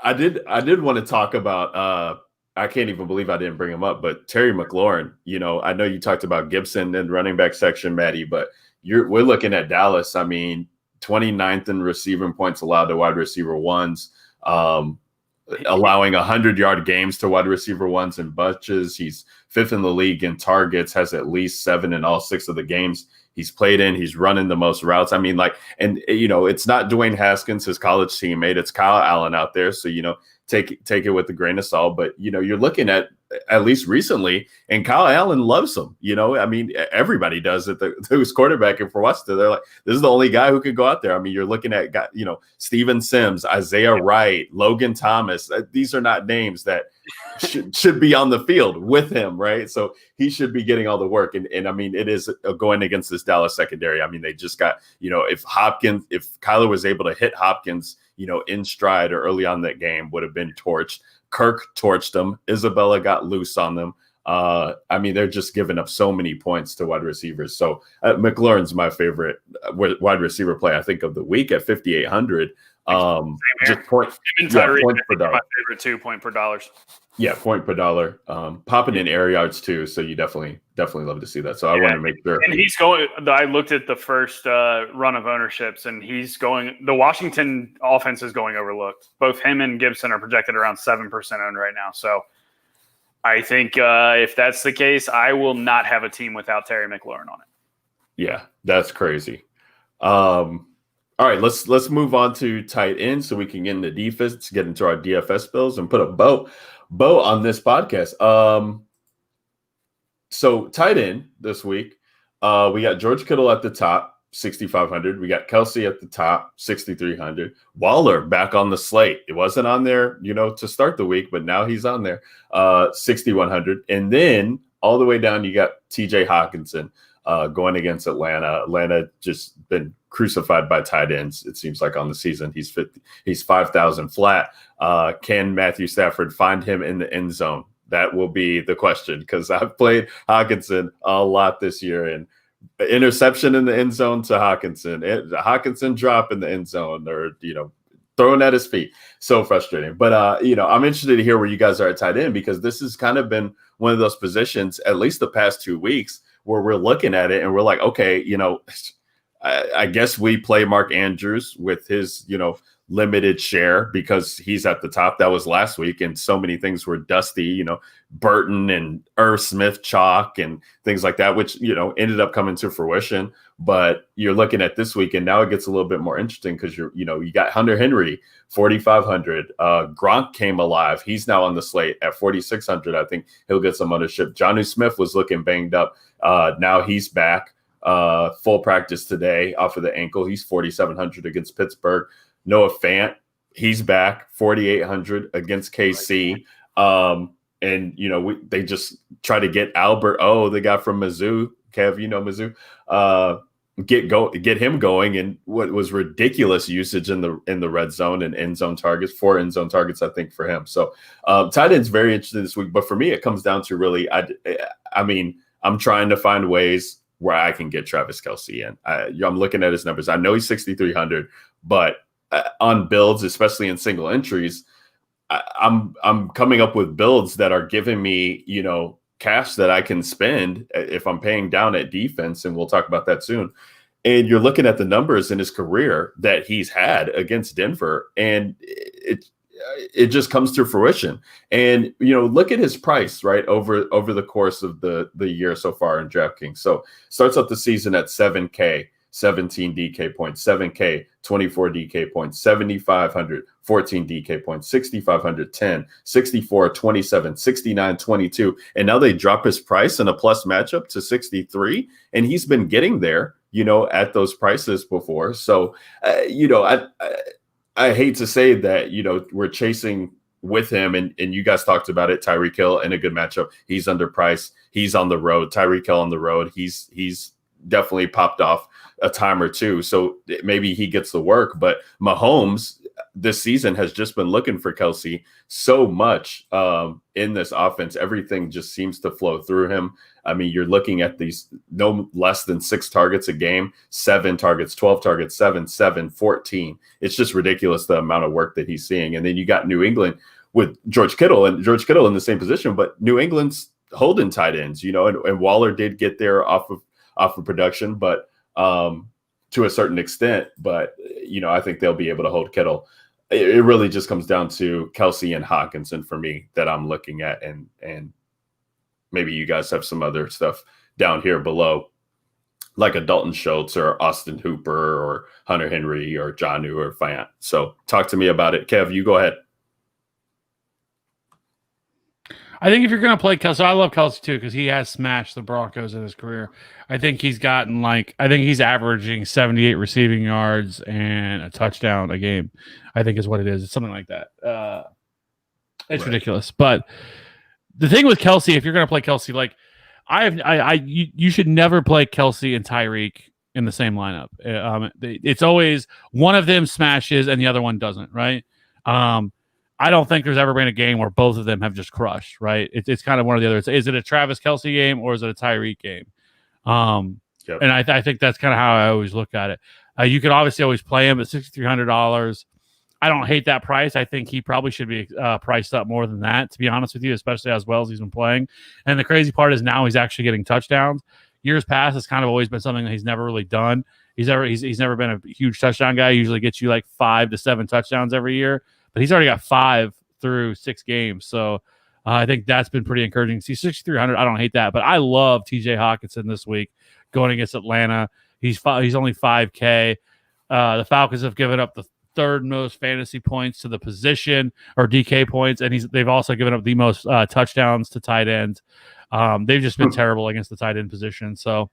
I did want to talk about I can't even believe I didn't bring him up, but Terry McLaurin, I know you talked about Gibson and running back section, Maddie, but we're looking at Dallas. I mean, 29th in receiving points allowed to wide receiver ones, allowing 100-yard games to wide receiver ones and bunches. He's 5th in the league in targets, has at least 7 in all 6 of the games he's played in. He's running the most routes. I mean, it's not Dwayne Haskins, his college teammate. It's Kyle Allen out there. So, take it with a grain of salt. But, you're looking at least recently, and Kyle Allen loves him. I mean, everybody does it. Who's quarterbacking for Washington? They're like, this is the only guy who could go out there. I mean, you're looking at, Steven Sims, Isaiah Wright, Logan Thomas. These are not names that should be on the field with him, right? So he should be getting all the work. And I mean, it is going against this Dallas secondary. I mean, they just got, if Kyler was able to hit Hopkins, in stride or early on that game, would have been torched. Kirk torched them. Isabella got loose on them. I mean, they're just giving up so many points to wide receivers. So McLaurin's my favorite wide receiver play, I think, of the week at 5,800. Just points per dollar. My favorite too, point per dollars. Yeah, point per dollar. Popping in air yards too. So you definitely love to see that. So I want to make sure. And he's going. I looked at the first run of ownerships, and he's going. The Washington offense is going overlooked. Both him and Gibson are projected around 7% owned right now. So I think if that's the case, I will not have a team without Terry McLaurin on it. Yeah, that's crazy. All right, let's move on to tight end so we can get into defense, get into our DFS bills, and put a bow on this podcast. So tight end this week, we got George Kittle at the top. 6,500. We got Kelsey at the top, 6,300. Waller back on the slate. It wasn't on there, to start the week, but now he's on there, 6,100. And then all the way down, you got TJ Hawkinson going against Atlanta. Atlanta just been crucified by tight ends, it seems like, on the season. He's 5,000 flat. Can Matthew Stafford find him in the end zone? That will be the question, because I've played Hawkinson a lot this year, and interception in the end zone to Hawkinson drop in the end zone, or throwing at his feet. So frustrating. But I'm interested to hear where you guys are at tight end, because this has kind of been one of those positions, at least the past 2 weeks, where we're looking at it and we're like, okay, I guess we play Mark Andrews with his limited share because he's at the top. That was last week, and so many things were dusty, Burton and Irv Smith chalk and things like that, which ended up coming to fruition. But you're looking at this week, and now it gets a little bit more interesting, because you got Hunter Henry 4,500. Gronk came alive. He's now on the slate at 4,600. I think he'll get some ownership. Jonnu Smith was looking banged up. Now he's back, full practice today off of the ankle. He's 4,700 against Pittsburgh. Noah Fant, he's back, 4,800 against KC. And they just try to get Albert the guy from Mizzou. Kev, Mizzou, get him going, and what was ridiculous usage in the red zone and end zone targets, 4 end zone targets, I think, for him. So tight end's very interesting this week. But for me, it comes down to really, I'm trying to find ways where I can get Travis Kelce in. I'm looking at his numbers. I know he's 6,300, but on builds, especially in single entries, I'm coming up with builds that are giving me, cash that I can spend if I'm paying down at defense, and we'll talk about that soon. And you're looking at the numbers in his career that he's had against Denver, and it just comes to fruition. And look at his price right over the course of the year so far in DraftKings. So starts out the season at $7K. 17 DK points, 7K, 24 DK points, 7,500, 14 DK points, 6,500, 10, 64, 27, 69, 22. And now they drop his price in a plus matchup to 63. And he's been getting there, at those prices before. So, I hate to say that, we're chasing with him, and you guys talked about it. Tyreek Hill in a good matchup. He's underpriced. He's on the road. Tyreek Hill on the road. He's definitely popped off a time or two, so maybe he gets the work. But Mahomes this season has just been looking for Kelce so much in this offense. Everything just seems to flow through him. I mean, you're looking at these no less than 6 targets a game, 7 targets, 12 targets, 7, 14. It's just ridiculous the amount of work that he's seeing. And then you got New England with George Kittle in the same position, but New England's holding tight ends, and Waller did get there off of production, but to a certain extent. But I think they'll be able to hold Kittle. It really just comes down to Kelce and Hawkinson for me that I'm looking at, and maybe you guys have some other stuff down here below, like a Dalton Schultz or Austin Hooper or Hunter Henry or Jonnu or Fant. So talk to me about it. Kev, you go ahead. I think if you're going to play Kelce, I love Kelce too, because he has smashed the Broncos in his career. I think he's gotten he's averaging 78 receiving yards and a touchdown a game, I think is what it is. It's something like that. It's ridiculous. But the thing with Kelce, if you're going to play Kelce, you should never play Kelce and Tyreek in the same lineup. It's always one of them smashes and the other one doesn't, right? I don't think there's ever been a game where both of them have just crushed, right? It's kind of one or the other. Is it a Travis Kelce game or is it a Tyreek game? Yep. And I think that's kind of how I always look at it. You could obviously always play him at $6,300. I don't hate that price. I think he probably should be priced up more than that, to be honest with you, especially as well as he's been playing. And the crazy part is now he's actually getting touchdowns. Years past, it's kind of always been something that he's never really done. He's never been a huge touchdown guy. He usually gets you 5 to 7 touchdowns every year. But he's already got 5 through 6 games. So I think that's been pretty encouraging. See, 6,300, I don't hate that. But I love TJ Hawkinson this week going against Atlanta. He's only 5K. The Falcons have given up the 3rd most fantasy points to the position, or DK points, and they've also given up the most touchdowns to tight ends. They've just been terrible against the tight end position. So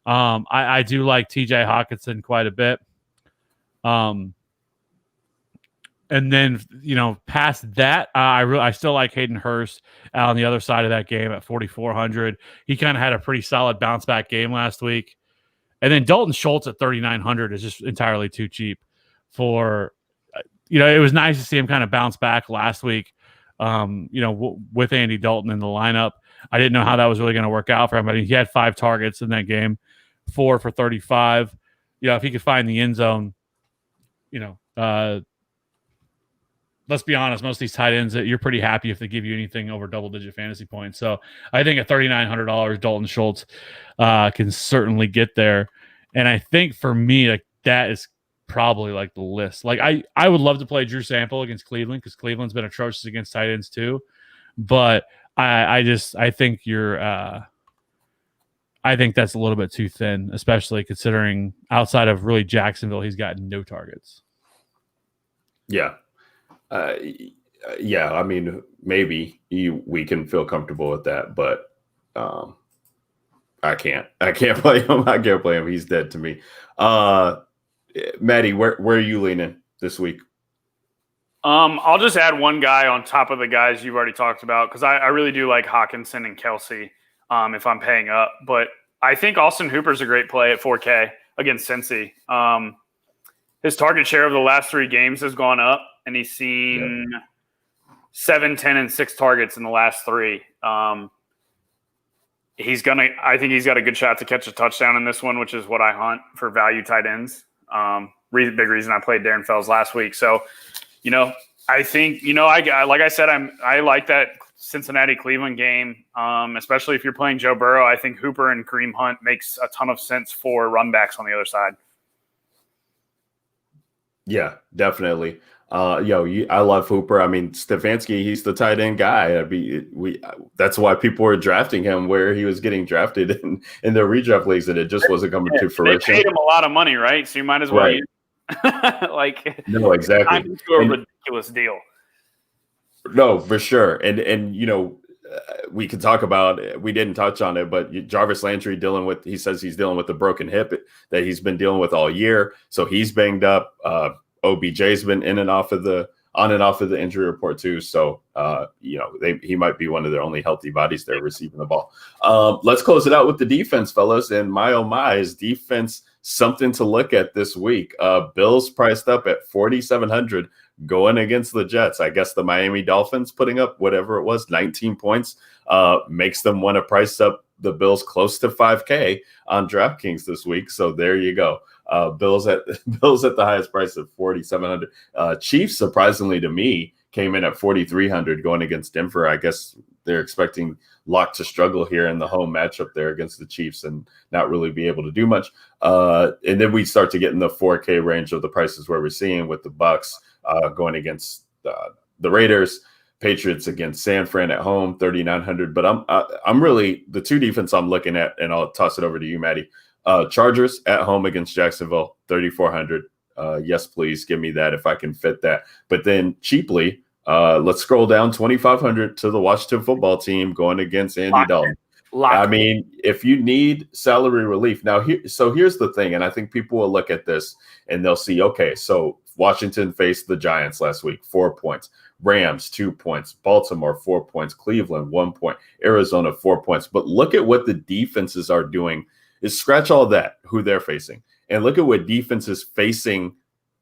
I do like TJ Hawkinson quite a bit. And then, past that, I still like Hayden Hurst on the other side of that game at 4,400. He kind of had a pretty solid bounce back game last week. And then Dalton Schultz at 3,900 is just entirely too cheap for, it was nice to see him kind of bounce back last week, with Andy Dalton in the lineup. I didn't know how that was really going to work out for him. I mean, he had 5 targets in that game, 4 for 35. If he could find the end zone, let's be honest, most of these tight ends, you're pretty happy if they give you anything over double-digit fantasy points. So I think at $3,900, Dalton Schultz can certainly get there. And I think for me, like that is probably like the list. Like I would love to play Drew Sample against Cleveland because Cleveland's been atrocious against tight ends too. But I think I think that's a little bit too thin, especially considering outside of really Jacksonville, he's got no targets. Yeah. I mean, maybe we can feel comfortable with that, but I can't play him. I can't play him. He's dead to me. Maddie, where are you leaning this week? I'll just add one guy on top of the guys you've already talked about because I really do like Hawkinson and Kelsey if I'm paying up. But I think Austin Hooper's a great play at 4K against Cincy. His target share of the last 3 games has gone up, and he's seen 7, 10, and 6 targets in the last 3. I think he's got a good shot to catch a touchdown in this one, which is what I hunt for value tight ends. Big reason I played Darren Fells last week. So, I think, like I said, I like that Cincinnati Cleveland game, especially if you're playing Joe Burrow. I think Hooper and Kareem Hunt makes a ton of sense for run backs on the other side. Yeah, definitely. I love Hooper. I mean, Stefanski, he's the tight end guy. That's why people were drafting him where he was getting drafted in the redraft leagues, and it just wasn't coming to fruition. They paid him a lot of money, right? So you might as well use no, exactly. A ridiculous deal. No, for sure. And we could talk about, we didn't touch on it, but Jarvis Landry he says he's dealing with a broken hip that he's been dealing with all year. So he's banged up. OBJ's been on and off of the injury report too. So, he might be one of their only healthy bodies there receiving the ball. Let's close it out with the defense, fellas. And my, is defense something to look at this week? Bills priced up at 4,700 going against the Jets. I guess the Miami Dolphins putting up whatever it was, 19 points, makes them want to price up the Bills close to 5K on DraftKings this week. So there you go. Bills at the highest price of 4,700. Chiefs, surprisingly to me, came in at 4,300 going against Denver. I guess they're expecting Locke to struggle here in the home matchup there against the Chiefs and not really be able to do much. And then we start to get in the 4K range of the prices where we're seeing with the Bucks going against the Raiders, Patriots against San Fran at home, 3,900. But I'm really the 2 defense I'm looking at, and I'll toss it over to you, Maddie. Chargers at home against Jacksonville, 3,400. Yes, please give me that if I can fit that. But then cheaply, let's scroll down 2,500 to the Washington football team going against Andy Dalton. I mean, if you need salary relief now, here's the thing, and I think people will look at this and they'll see, okay, so Washington faced the Giants last week, 4 points. Rams, 2 points. Baltimore, 4 points. Cleveland, 1 point. Arizona, 4 points. But look at what the defenses are doing. Is scratch all that, who they're facing, and look at what defenses facing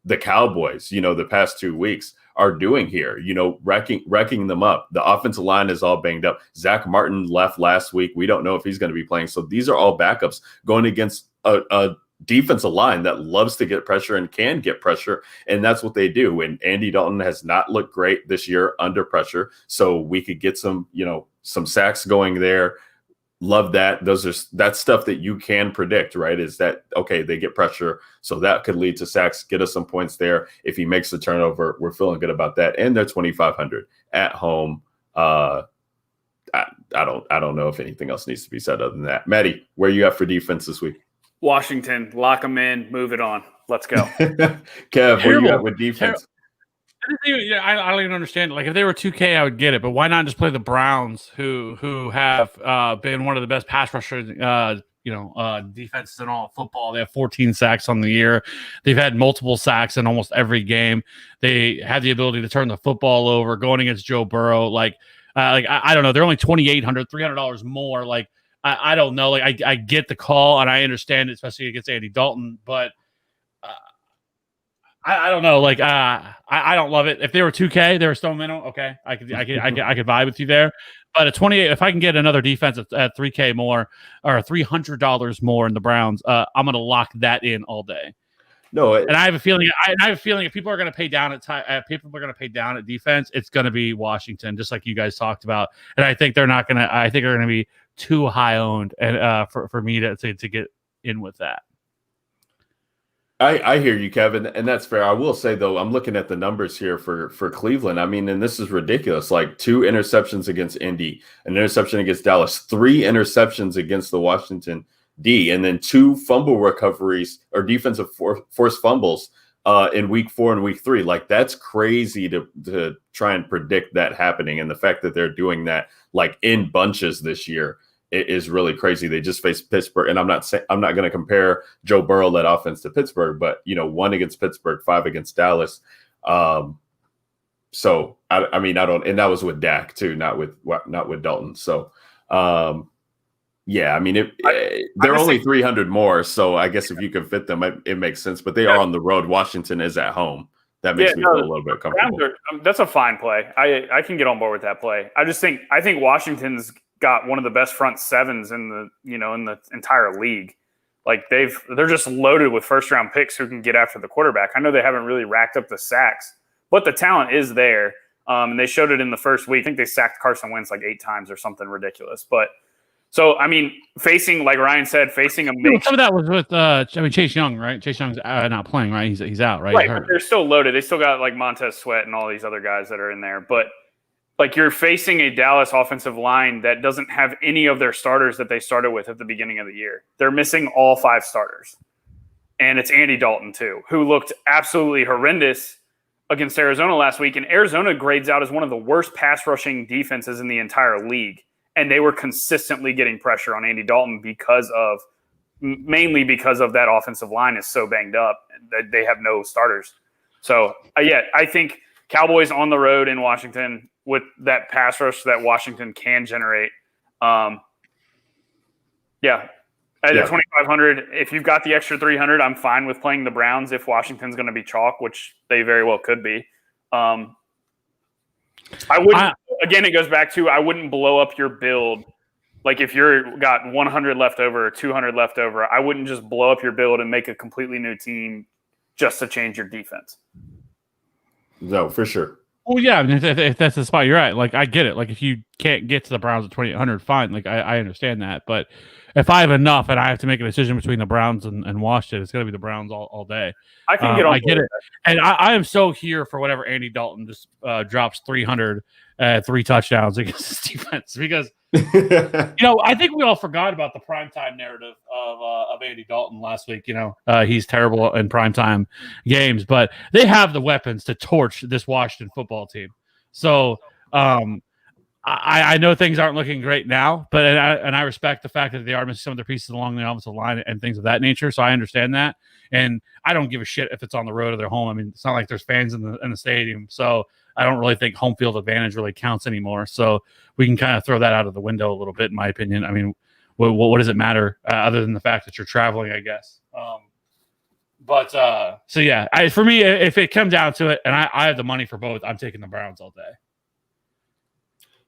the Cowboys, the past 2 weeks are doing here, wrecking them up. The offensive line is all banged up. Zach Martin left last week. We don't know if he's going to be playing. So these are all backups going against a defensive line that loves to get pressure and can get pressure. And that's what they do. And Andy Dalton has not looked great this year under pressure. So we could get some sacks going there. Love that. That's stuff that you can predict, right? Is that, okay, they get pressure, so that could lead to sacks, get us some points there. If he makes the turnover, we're feeling good about that. And they're 2,500 at home. I don't know if anything else needs to be said other than that. Maddie, where you at for defense this week? Washington, lock them in, move it on. Let's go. Kev, where you at with defense? I don't even understand. Like, if they were 2K, I would get it. But why not just play the Browns, who have been one of the best pass rushers defenses in all football. They have 14 sacks on the year. They've had multiple sacks in almost every game. They have the ability to turn the football over. Going against Joe Burrow, I don't know. They're only $2,800, $300 more. I don't know. I get the call and I understand it, especially against Andy Dalton, but I don't know. I don't love it. If they were 2K, they were still minimum. Okay, I could vibe with you there. But at 28, if I can get another defense at 3K more or $300 more in the Browns, I'm going to lock that in all day. No, and I have a feeling. If people are going to pay down at defense, it's going to be Washington, just like you guys talked about. And I think they're not going to. I think they're going to be too high owned, and for me to get in with that. I hear you, Kevin, and that's fair. I will say, though, I'm looking at the numbers here for Cleveland. I mean, and this is ridiculous. 2 interceptions against Indy, an interception against Dallas, 3 interceptions against the Washington D, and then 2 fumble recoveries or defensive forced fumbles in week 4 and week 3. That's crazy to try and predict that happening. And the fact that they're doing that in bunches this year is really crazy. They just faced Pittsburgh, and I'm not going to compare Joe Burrow led offense to Pittsburgh, but 1 against Pittsburgh, 5 against Dallas. So I mean, I don't, and that was with Dak too, not with Dalton. So yeah, I mean, they're only 300 more, so I guess if you can fit them, it makes sense. But they are on the road. Washington is at home. That makes me feel a little bit comfortable. That's a fine play. I can get on board with that play. I think Washington's got one of the best front sevens in the entire league. They're just loaded with first round picks who can get after the quarterback. I know they haven't really racked up the sacks, but the talent is there. And they showed it in the first week. I think they sacked Carson Wentz 8 times or something ridiculous. But so, I mean, facing, like Ryan said, facing a mix. Some of that was with Chase Young, right? Chase Young's not playing, right? He's out, right? Right, but they're still loaded. They still got Montez Sweat and all these other guys that are in there. But you're facing a Dallas offensive line that doesn't have any of their starters that they started with at the beginning of the year. They're missing all 5 starters. And it's Andy Dalton, too, who looked absolutely horrendous against Arizona last week. And Arizona grades out as one of the worst pass rushing defenses in the entire league. And they were consistently getting pressure on Andy Dalton mainly because of that offensive line is so banged up that they have no starters. So, I think Cowboys on the road in Washington with that pass rush that Washington can generate. At 2,500, if you've got the extra 300, I'm fine with playing the Browns if Washington's going to be chalk, which they very well could be. I wouldn't. Again, it goes back to I wouldn't blow up your build. If you're got 100 left over or 200 left over, I wouldn't just blow up your build and make a completely new team just to change your defense. No, for sure. Well, yeah, I mean, if that's the spot you're at, I get it. If you can't get to the Browns at 2,800, fine. I understand that. But if I have enough and I have to make a decision between the Browns and Washington, it's going to be the Browns all day. I can get on. I get it. And I am so here for whatever Andy Dalton just drops 300 3 touchdowns against his defense because, I think we all forgot about the primetime narrative of Andy Dalton last week. He's terrible in primetime games, but they have the weapons to torch this Washington football team. So I know things aren't looking great now, but I respect the fact that they are missing some of their pieces along the offensive line and things of that nature. So I understand that, and I don't give a shit if it's on the road or they're home. I mean, it's not like there's fans in the stadium, so I don't really think home field advantage really counts anymore. So we can kind of throw that out of the window a little bit, in my opinion. I mean, what does it matter other than the fact that you're traveling, I guess? For me, if it comes down to it, and I have the money for both, I'm taking the Browns all day.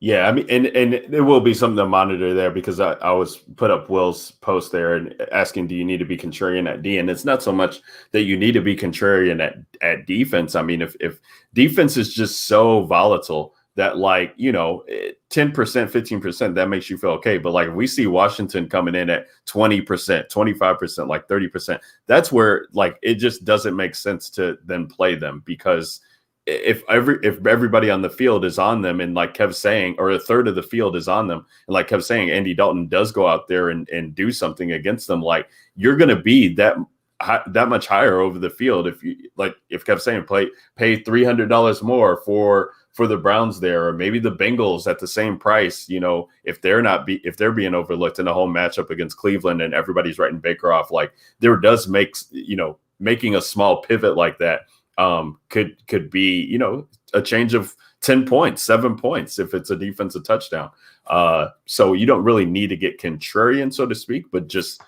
Yeah, I mean, and it will be something to monitor there because I was put up Will's post there and asking, do you need to be contrarian at D? And it's not so much that you need to be contrarian at defense. I mean, if defense is just so volatile that 10%, 15%, that makes you feel okay. But if we see Washington coming in at 20%, 25%, 30%, that's where it just doesn't make sense to then play them because if everybody on the field is on them and like Kev's saying, or a third of the field is on them, and like Kev's saying, Andy Dalton does go out there and do something against them, you're going to be that much higher over the field. If Kev's saying, pay $300 more for for the Browns there, or maybe the Bengals at the same price. If they're being overlooked in a home matchup against Cleveland and everybody's writing Baker off, like there does making a small pivot like that could be a change of 10 points, 7 points if it's a defensive touchdown. So you don't really need to get contrarian, so to speak, but just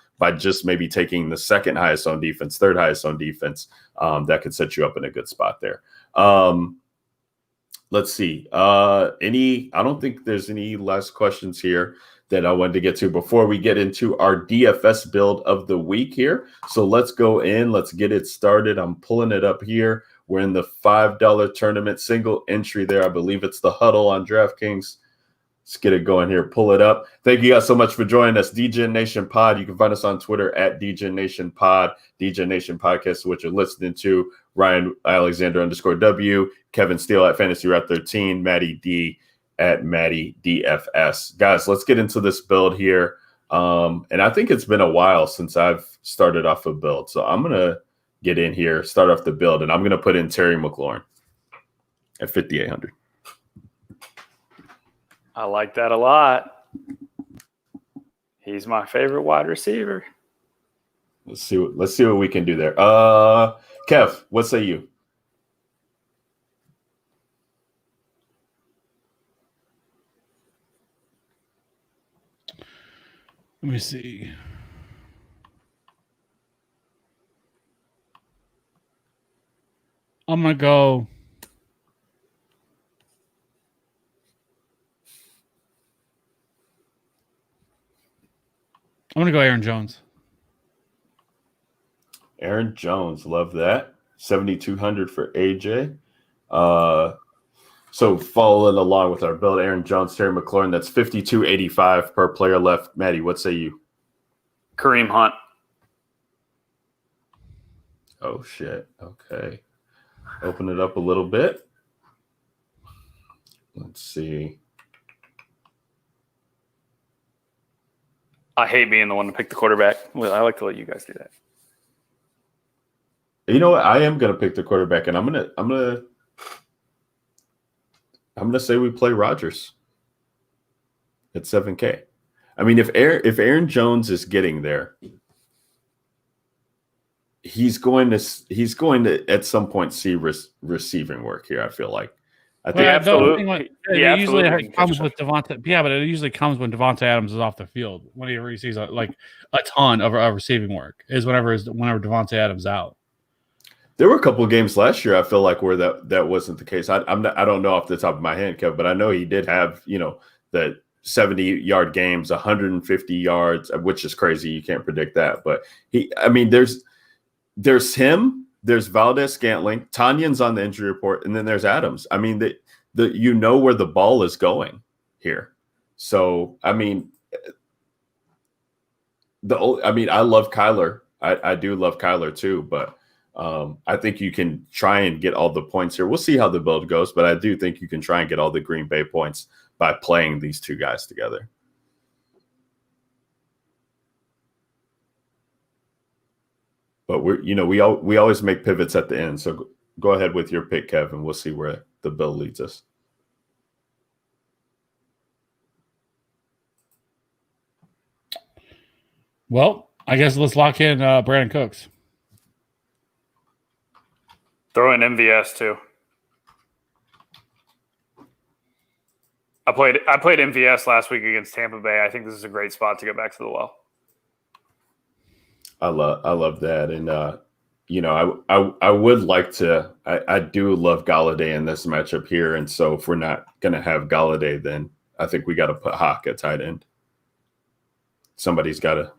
maybe taking the second highest on defense, third highest on defense, that could set you up in a good spot there. Let's see. I don't think there's any last questions here that I wanted to get to before we get into our DFS build of the week here. So let's go in. Let's get it started. I'm pulling it up here. We're in the $5 tournament, single entry there. I believe it's the huddle on DraftKings. Let's get it going here. Pull it up. Thank you guys so much for joining us. DGen Nation Pod. You can find us on Twitter at DGen Nation Pod. DGen Nation Podcast, what you're listening to. Ryan Alexander _W. Kevin Steele at Fantasy Route 13. Maddie D at Maddie DFS. Guys, let's get into this build here. And I think it's been a while since I've started off a build. So I'm going to get in here, start off the build, and I'm going to put in Terry McLaurin at 5,800. I like that a lot. He's my favorite wide receiver. Let's see what we can do there. Kev, what say you? Let me see. I'm going to go. I'm going to go Aaron Jones. Aaron Jones, love that. 7,200 for AJ. So following along with our build, Aaron Jones, Terry McLaurin, that's 5,285 per player left. Maddie, what say you? Kareem Hunt. Oh, shit. Okay. Open it up a little bit. Let's see. I hate being the one to pick the quarterback. Well, I like to let you guys do that. You know what? I am going to pick the quarterback, and I'm gonna say we play Rodgers at 7K. I mean, if Aaron Jones is getting there, he's going to at some point see receiving work here. I feel like. I think absolutely. It usually comes with Devontae. Yeah, but it usually comes when Devontae Adams is off the field. Whenever he sees a ton of receiving work is whenever Devontae Adams out. There were a couple of games last year I feel like where that wasn't the case. I don't know off the top of my head, Kev, but I know he did have the 70-yard games, 150 yards, which is crazy. You can't predict that, but there's him. There's Valdez-Scantling, Tanyan's on the injury report, and then there's Adams. I mean, where the ball is going here. So, I love Kyler. I do love Kyler too, but I think you can try and get all the points here. We'll see how the build goes, but I do think you can try and get all the Green Bay points by playing these two guys together. But we always make pivots at the end. So go ahead with your pick, Kevin. We'll see where the build leads us. Well, I guess let's lock in Brandon Cooks. Throw in MVS too. I played MVS last week against Tampa Bay. I think this is a great spot to get back to the well. I love that, and I would like to. I do love Galladay in this matchup here, and so if we're not going to have Galladay, then I think we got to put Hawk at tight end. Somebody's got to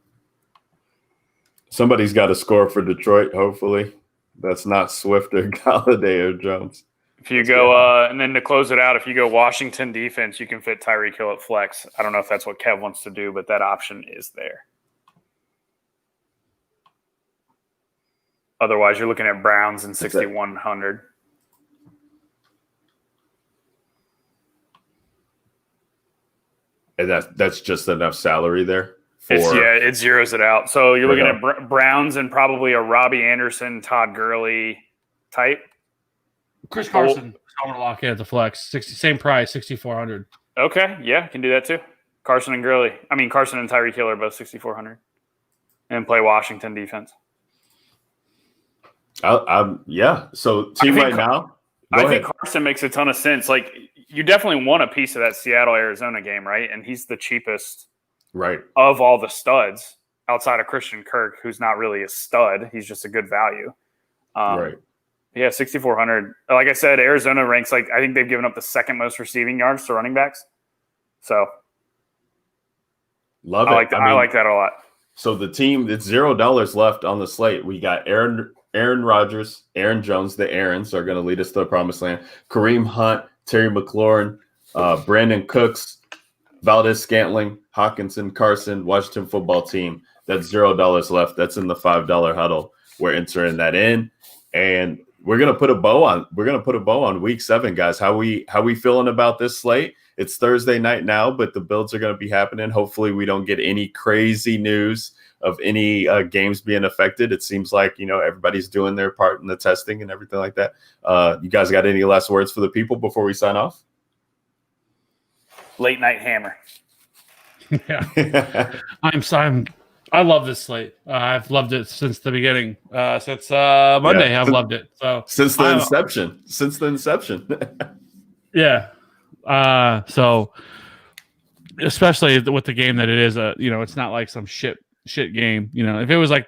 score for Detroit. Hopefully, that's not Swift or Galladay or Jones. If you go, and then to close it out, if you go Washington defense, you can fit Tyreek Hill at flex. I don't know if that's what Kev wants to do, but that option is there. Otherwise, you're looking at Browns and 6,100. And that's just enough salary there. It zeroes it out. So you're looking at Browns and probably a Robbie Anderson, Todd Gurley type. Chris Carson. I'm gonna lock in at the flex. Same price, 6,400. Okay, yeah, can do that too. Carson and Tyreek Hill are both 6,400, and play Washington defense. Yeah. So team right now. I think Carson makes a ton of sense. Like, you definitely want a piece of that Seattle-Arizona game, right? And he's the cheapest, right, of all the studs outside of Christian Kirk, who's not really a stud. He's just a good value. Right. Yeah, 6,400. Like I said, Arizona ranks I think they've given up the second most receiving yards to running backs. So love it. I like that a lot. So the team, it's $0 left on the slate. We got Aaron Rodgers, Aaron Jones. The Aarons are going to lead us to the promised land. Kareem Hunt, Terry McLaurin, Brandon Cooks, Valdez Scantling, Hawkinson, Carson, Washington football team. That's $0 left. That's in the $5 huddle. We're entering that in, and we're gonna put a bow on. We're gonna put a bow on week 7, guys. How we feeling about this slate? It's Thursday night now, but the builds are gonna be happening. Hopefully, we don't get any crazy news of any games being affected. It seems like everybody's doing their part in the testing and everything like that. You guys got any last words for the people before we sign off? Late night hammer. Yeah, I love this slate. I've loved it since the beginning. Since Monday, I've loved it. So since the inception. Yeah. So especially with the game that it is, it's not like some shit game. If it was like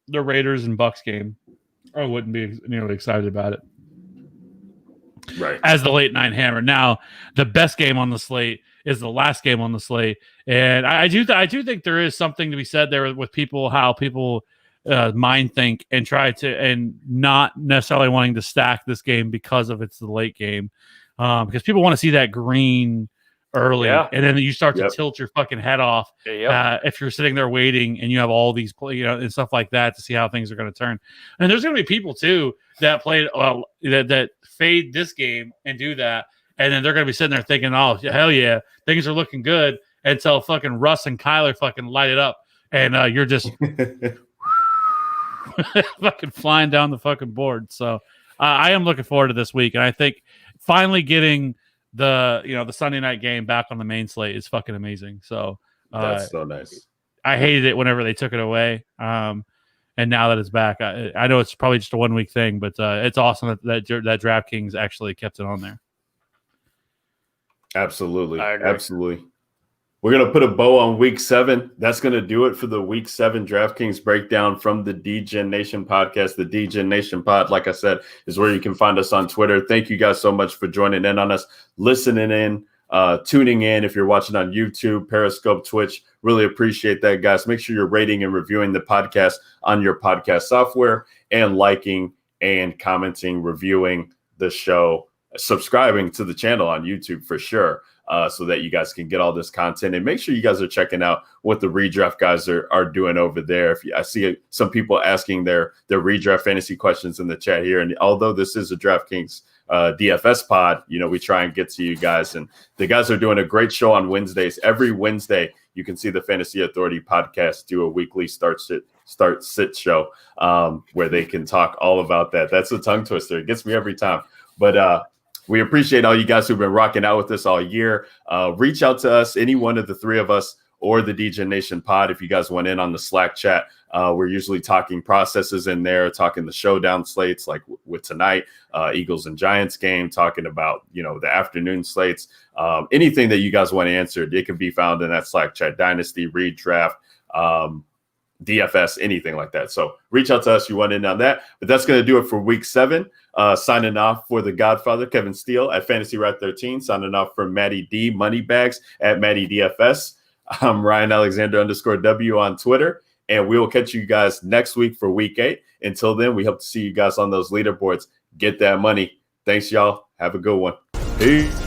the Raiders and Bucks game, I wouldn't be nearly excited about it. Right. As the late night hammer. Now, the best game on the slate is the last game on the slate, and I do think there is something to be said there with people, how people mind think and try to, and not necessarily wanting to stack this game because of it's the late game, because people want to see that green early, and then you start to tilt your fucking head off if you're sitting there waiting and you have all these and stuff like that to see how things are going to turn. And there's going to be people too that played that fade this game and do that. And then they're going to be sitting there thinking, oh, hell yeah, things are looking good until fucking Russ and Kyler fucking light it up. And you're just fucking flying down the fucking board. So I am looking forward to this week. And I think finally getting the Sunday night game back on the main slate is fucking amazing. So that's so nice. I hated it whenever they took it away. And now that it's back, I know it's probably just a 1 week thing, but it's awesome that DraftKings actually kept it on there. Absolutely. Absolutely. We're going to put a bow on week 7. That's going to do it for the week 7 DraftKings breakdown from the DGen Nation podcast. The DGen Nation pod, like I said, is where you can find us on Twitter. Thank you guys so much for joining in on us, listening in, tuning in. If you're watching on YouTube, Periscope, Twitch, really appreciate that, guys. Make sure you're rating and reviewing the podcast on your podcast software, and liking and commenting, reviewing the show, subscribing to the channel on YouTube for sure, so that you guys can get all this content. And make sure you guys are checking out what the redraft guys are doing over there. I see some people asking their redraft fantasy questions in the chat here. And although this is a DraftKings DFS pod, we try and get to you guys. And the guys are doing a great show on Wednesdays. Every Wednesday, you can see the Fantasy Authority podcast do a weekly start sit show where they can talk all about that. That's a tongue twister. It gets me every time. But we appreciate all you guys who've been rocking out with us all year. Reach out to us, any one of the 3 of us or the DGen Nation pod, if you guys went in on the Slack chat. We're usually talking processes in there, talking the showdown slates, like with tonight, Eagles and Giants game, talking about, the afternoon slates. Anything that you guys want answered, it can be found in that Slack chat. Dynasty, redraft, DFS, anything like that. So reach out to us. You want in on that. But that's going to do it for week 7. Signing off for the Godfather, Kevin Steele at Fantasy Rat 13. Signing off for Matty D, Moneybags at Matty DFS. I'm Ryan Alexander _W on Twitter. And we will catch you guys next week for week 8. Until then, we hope to see you guys on those leaderboards. Get that money. Thanks, y'all. Have a good one. Peace.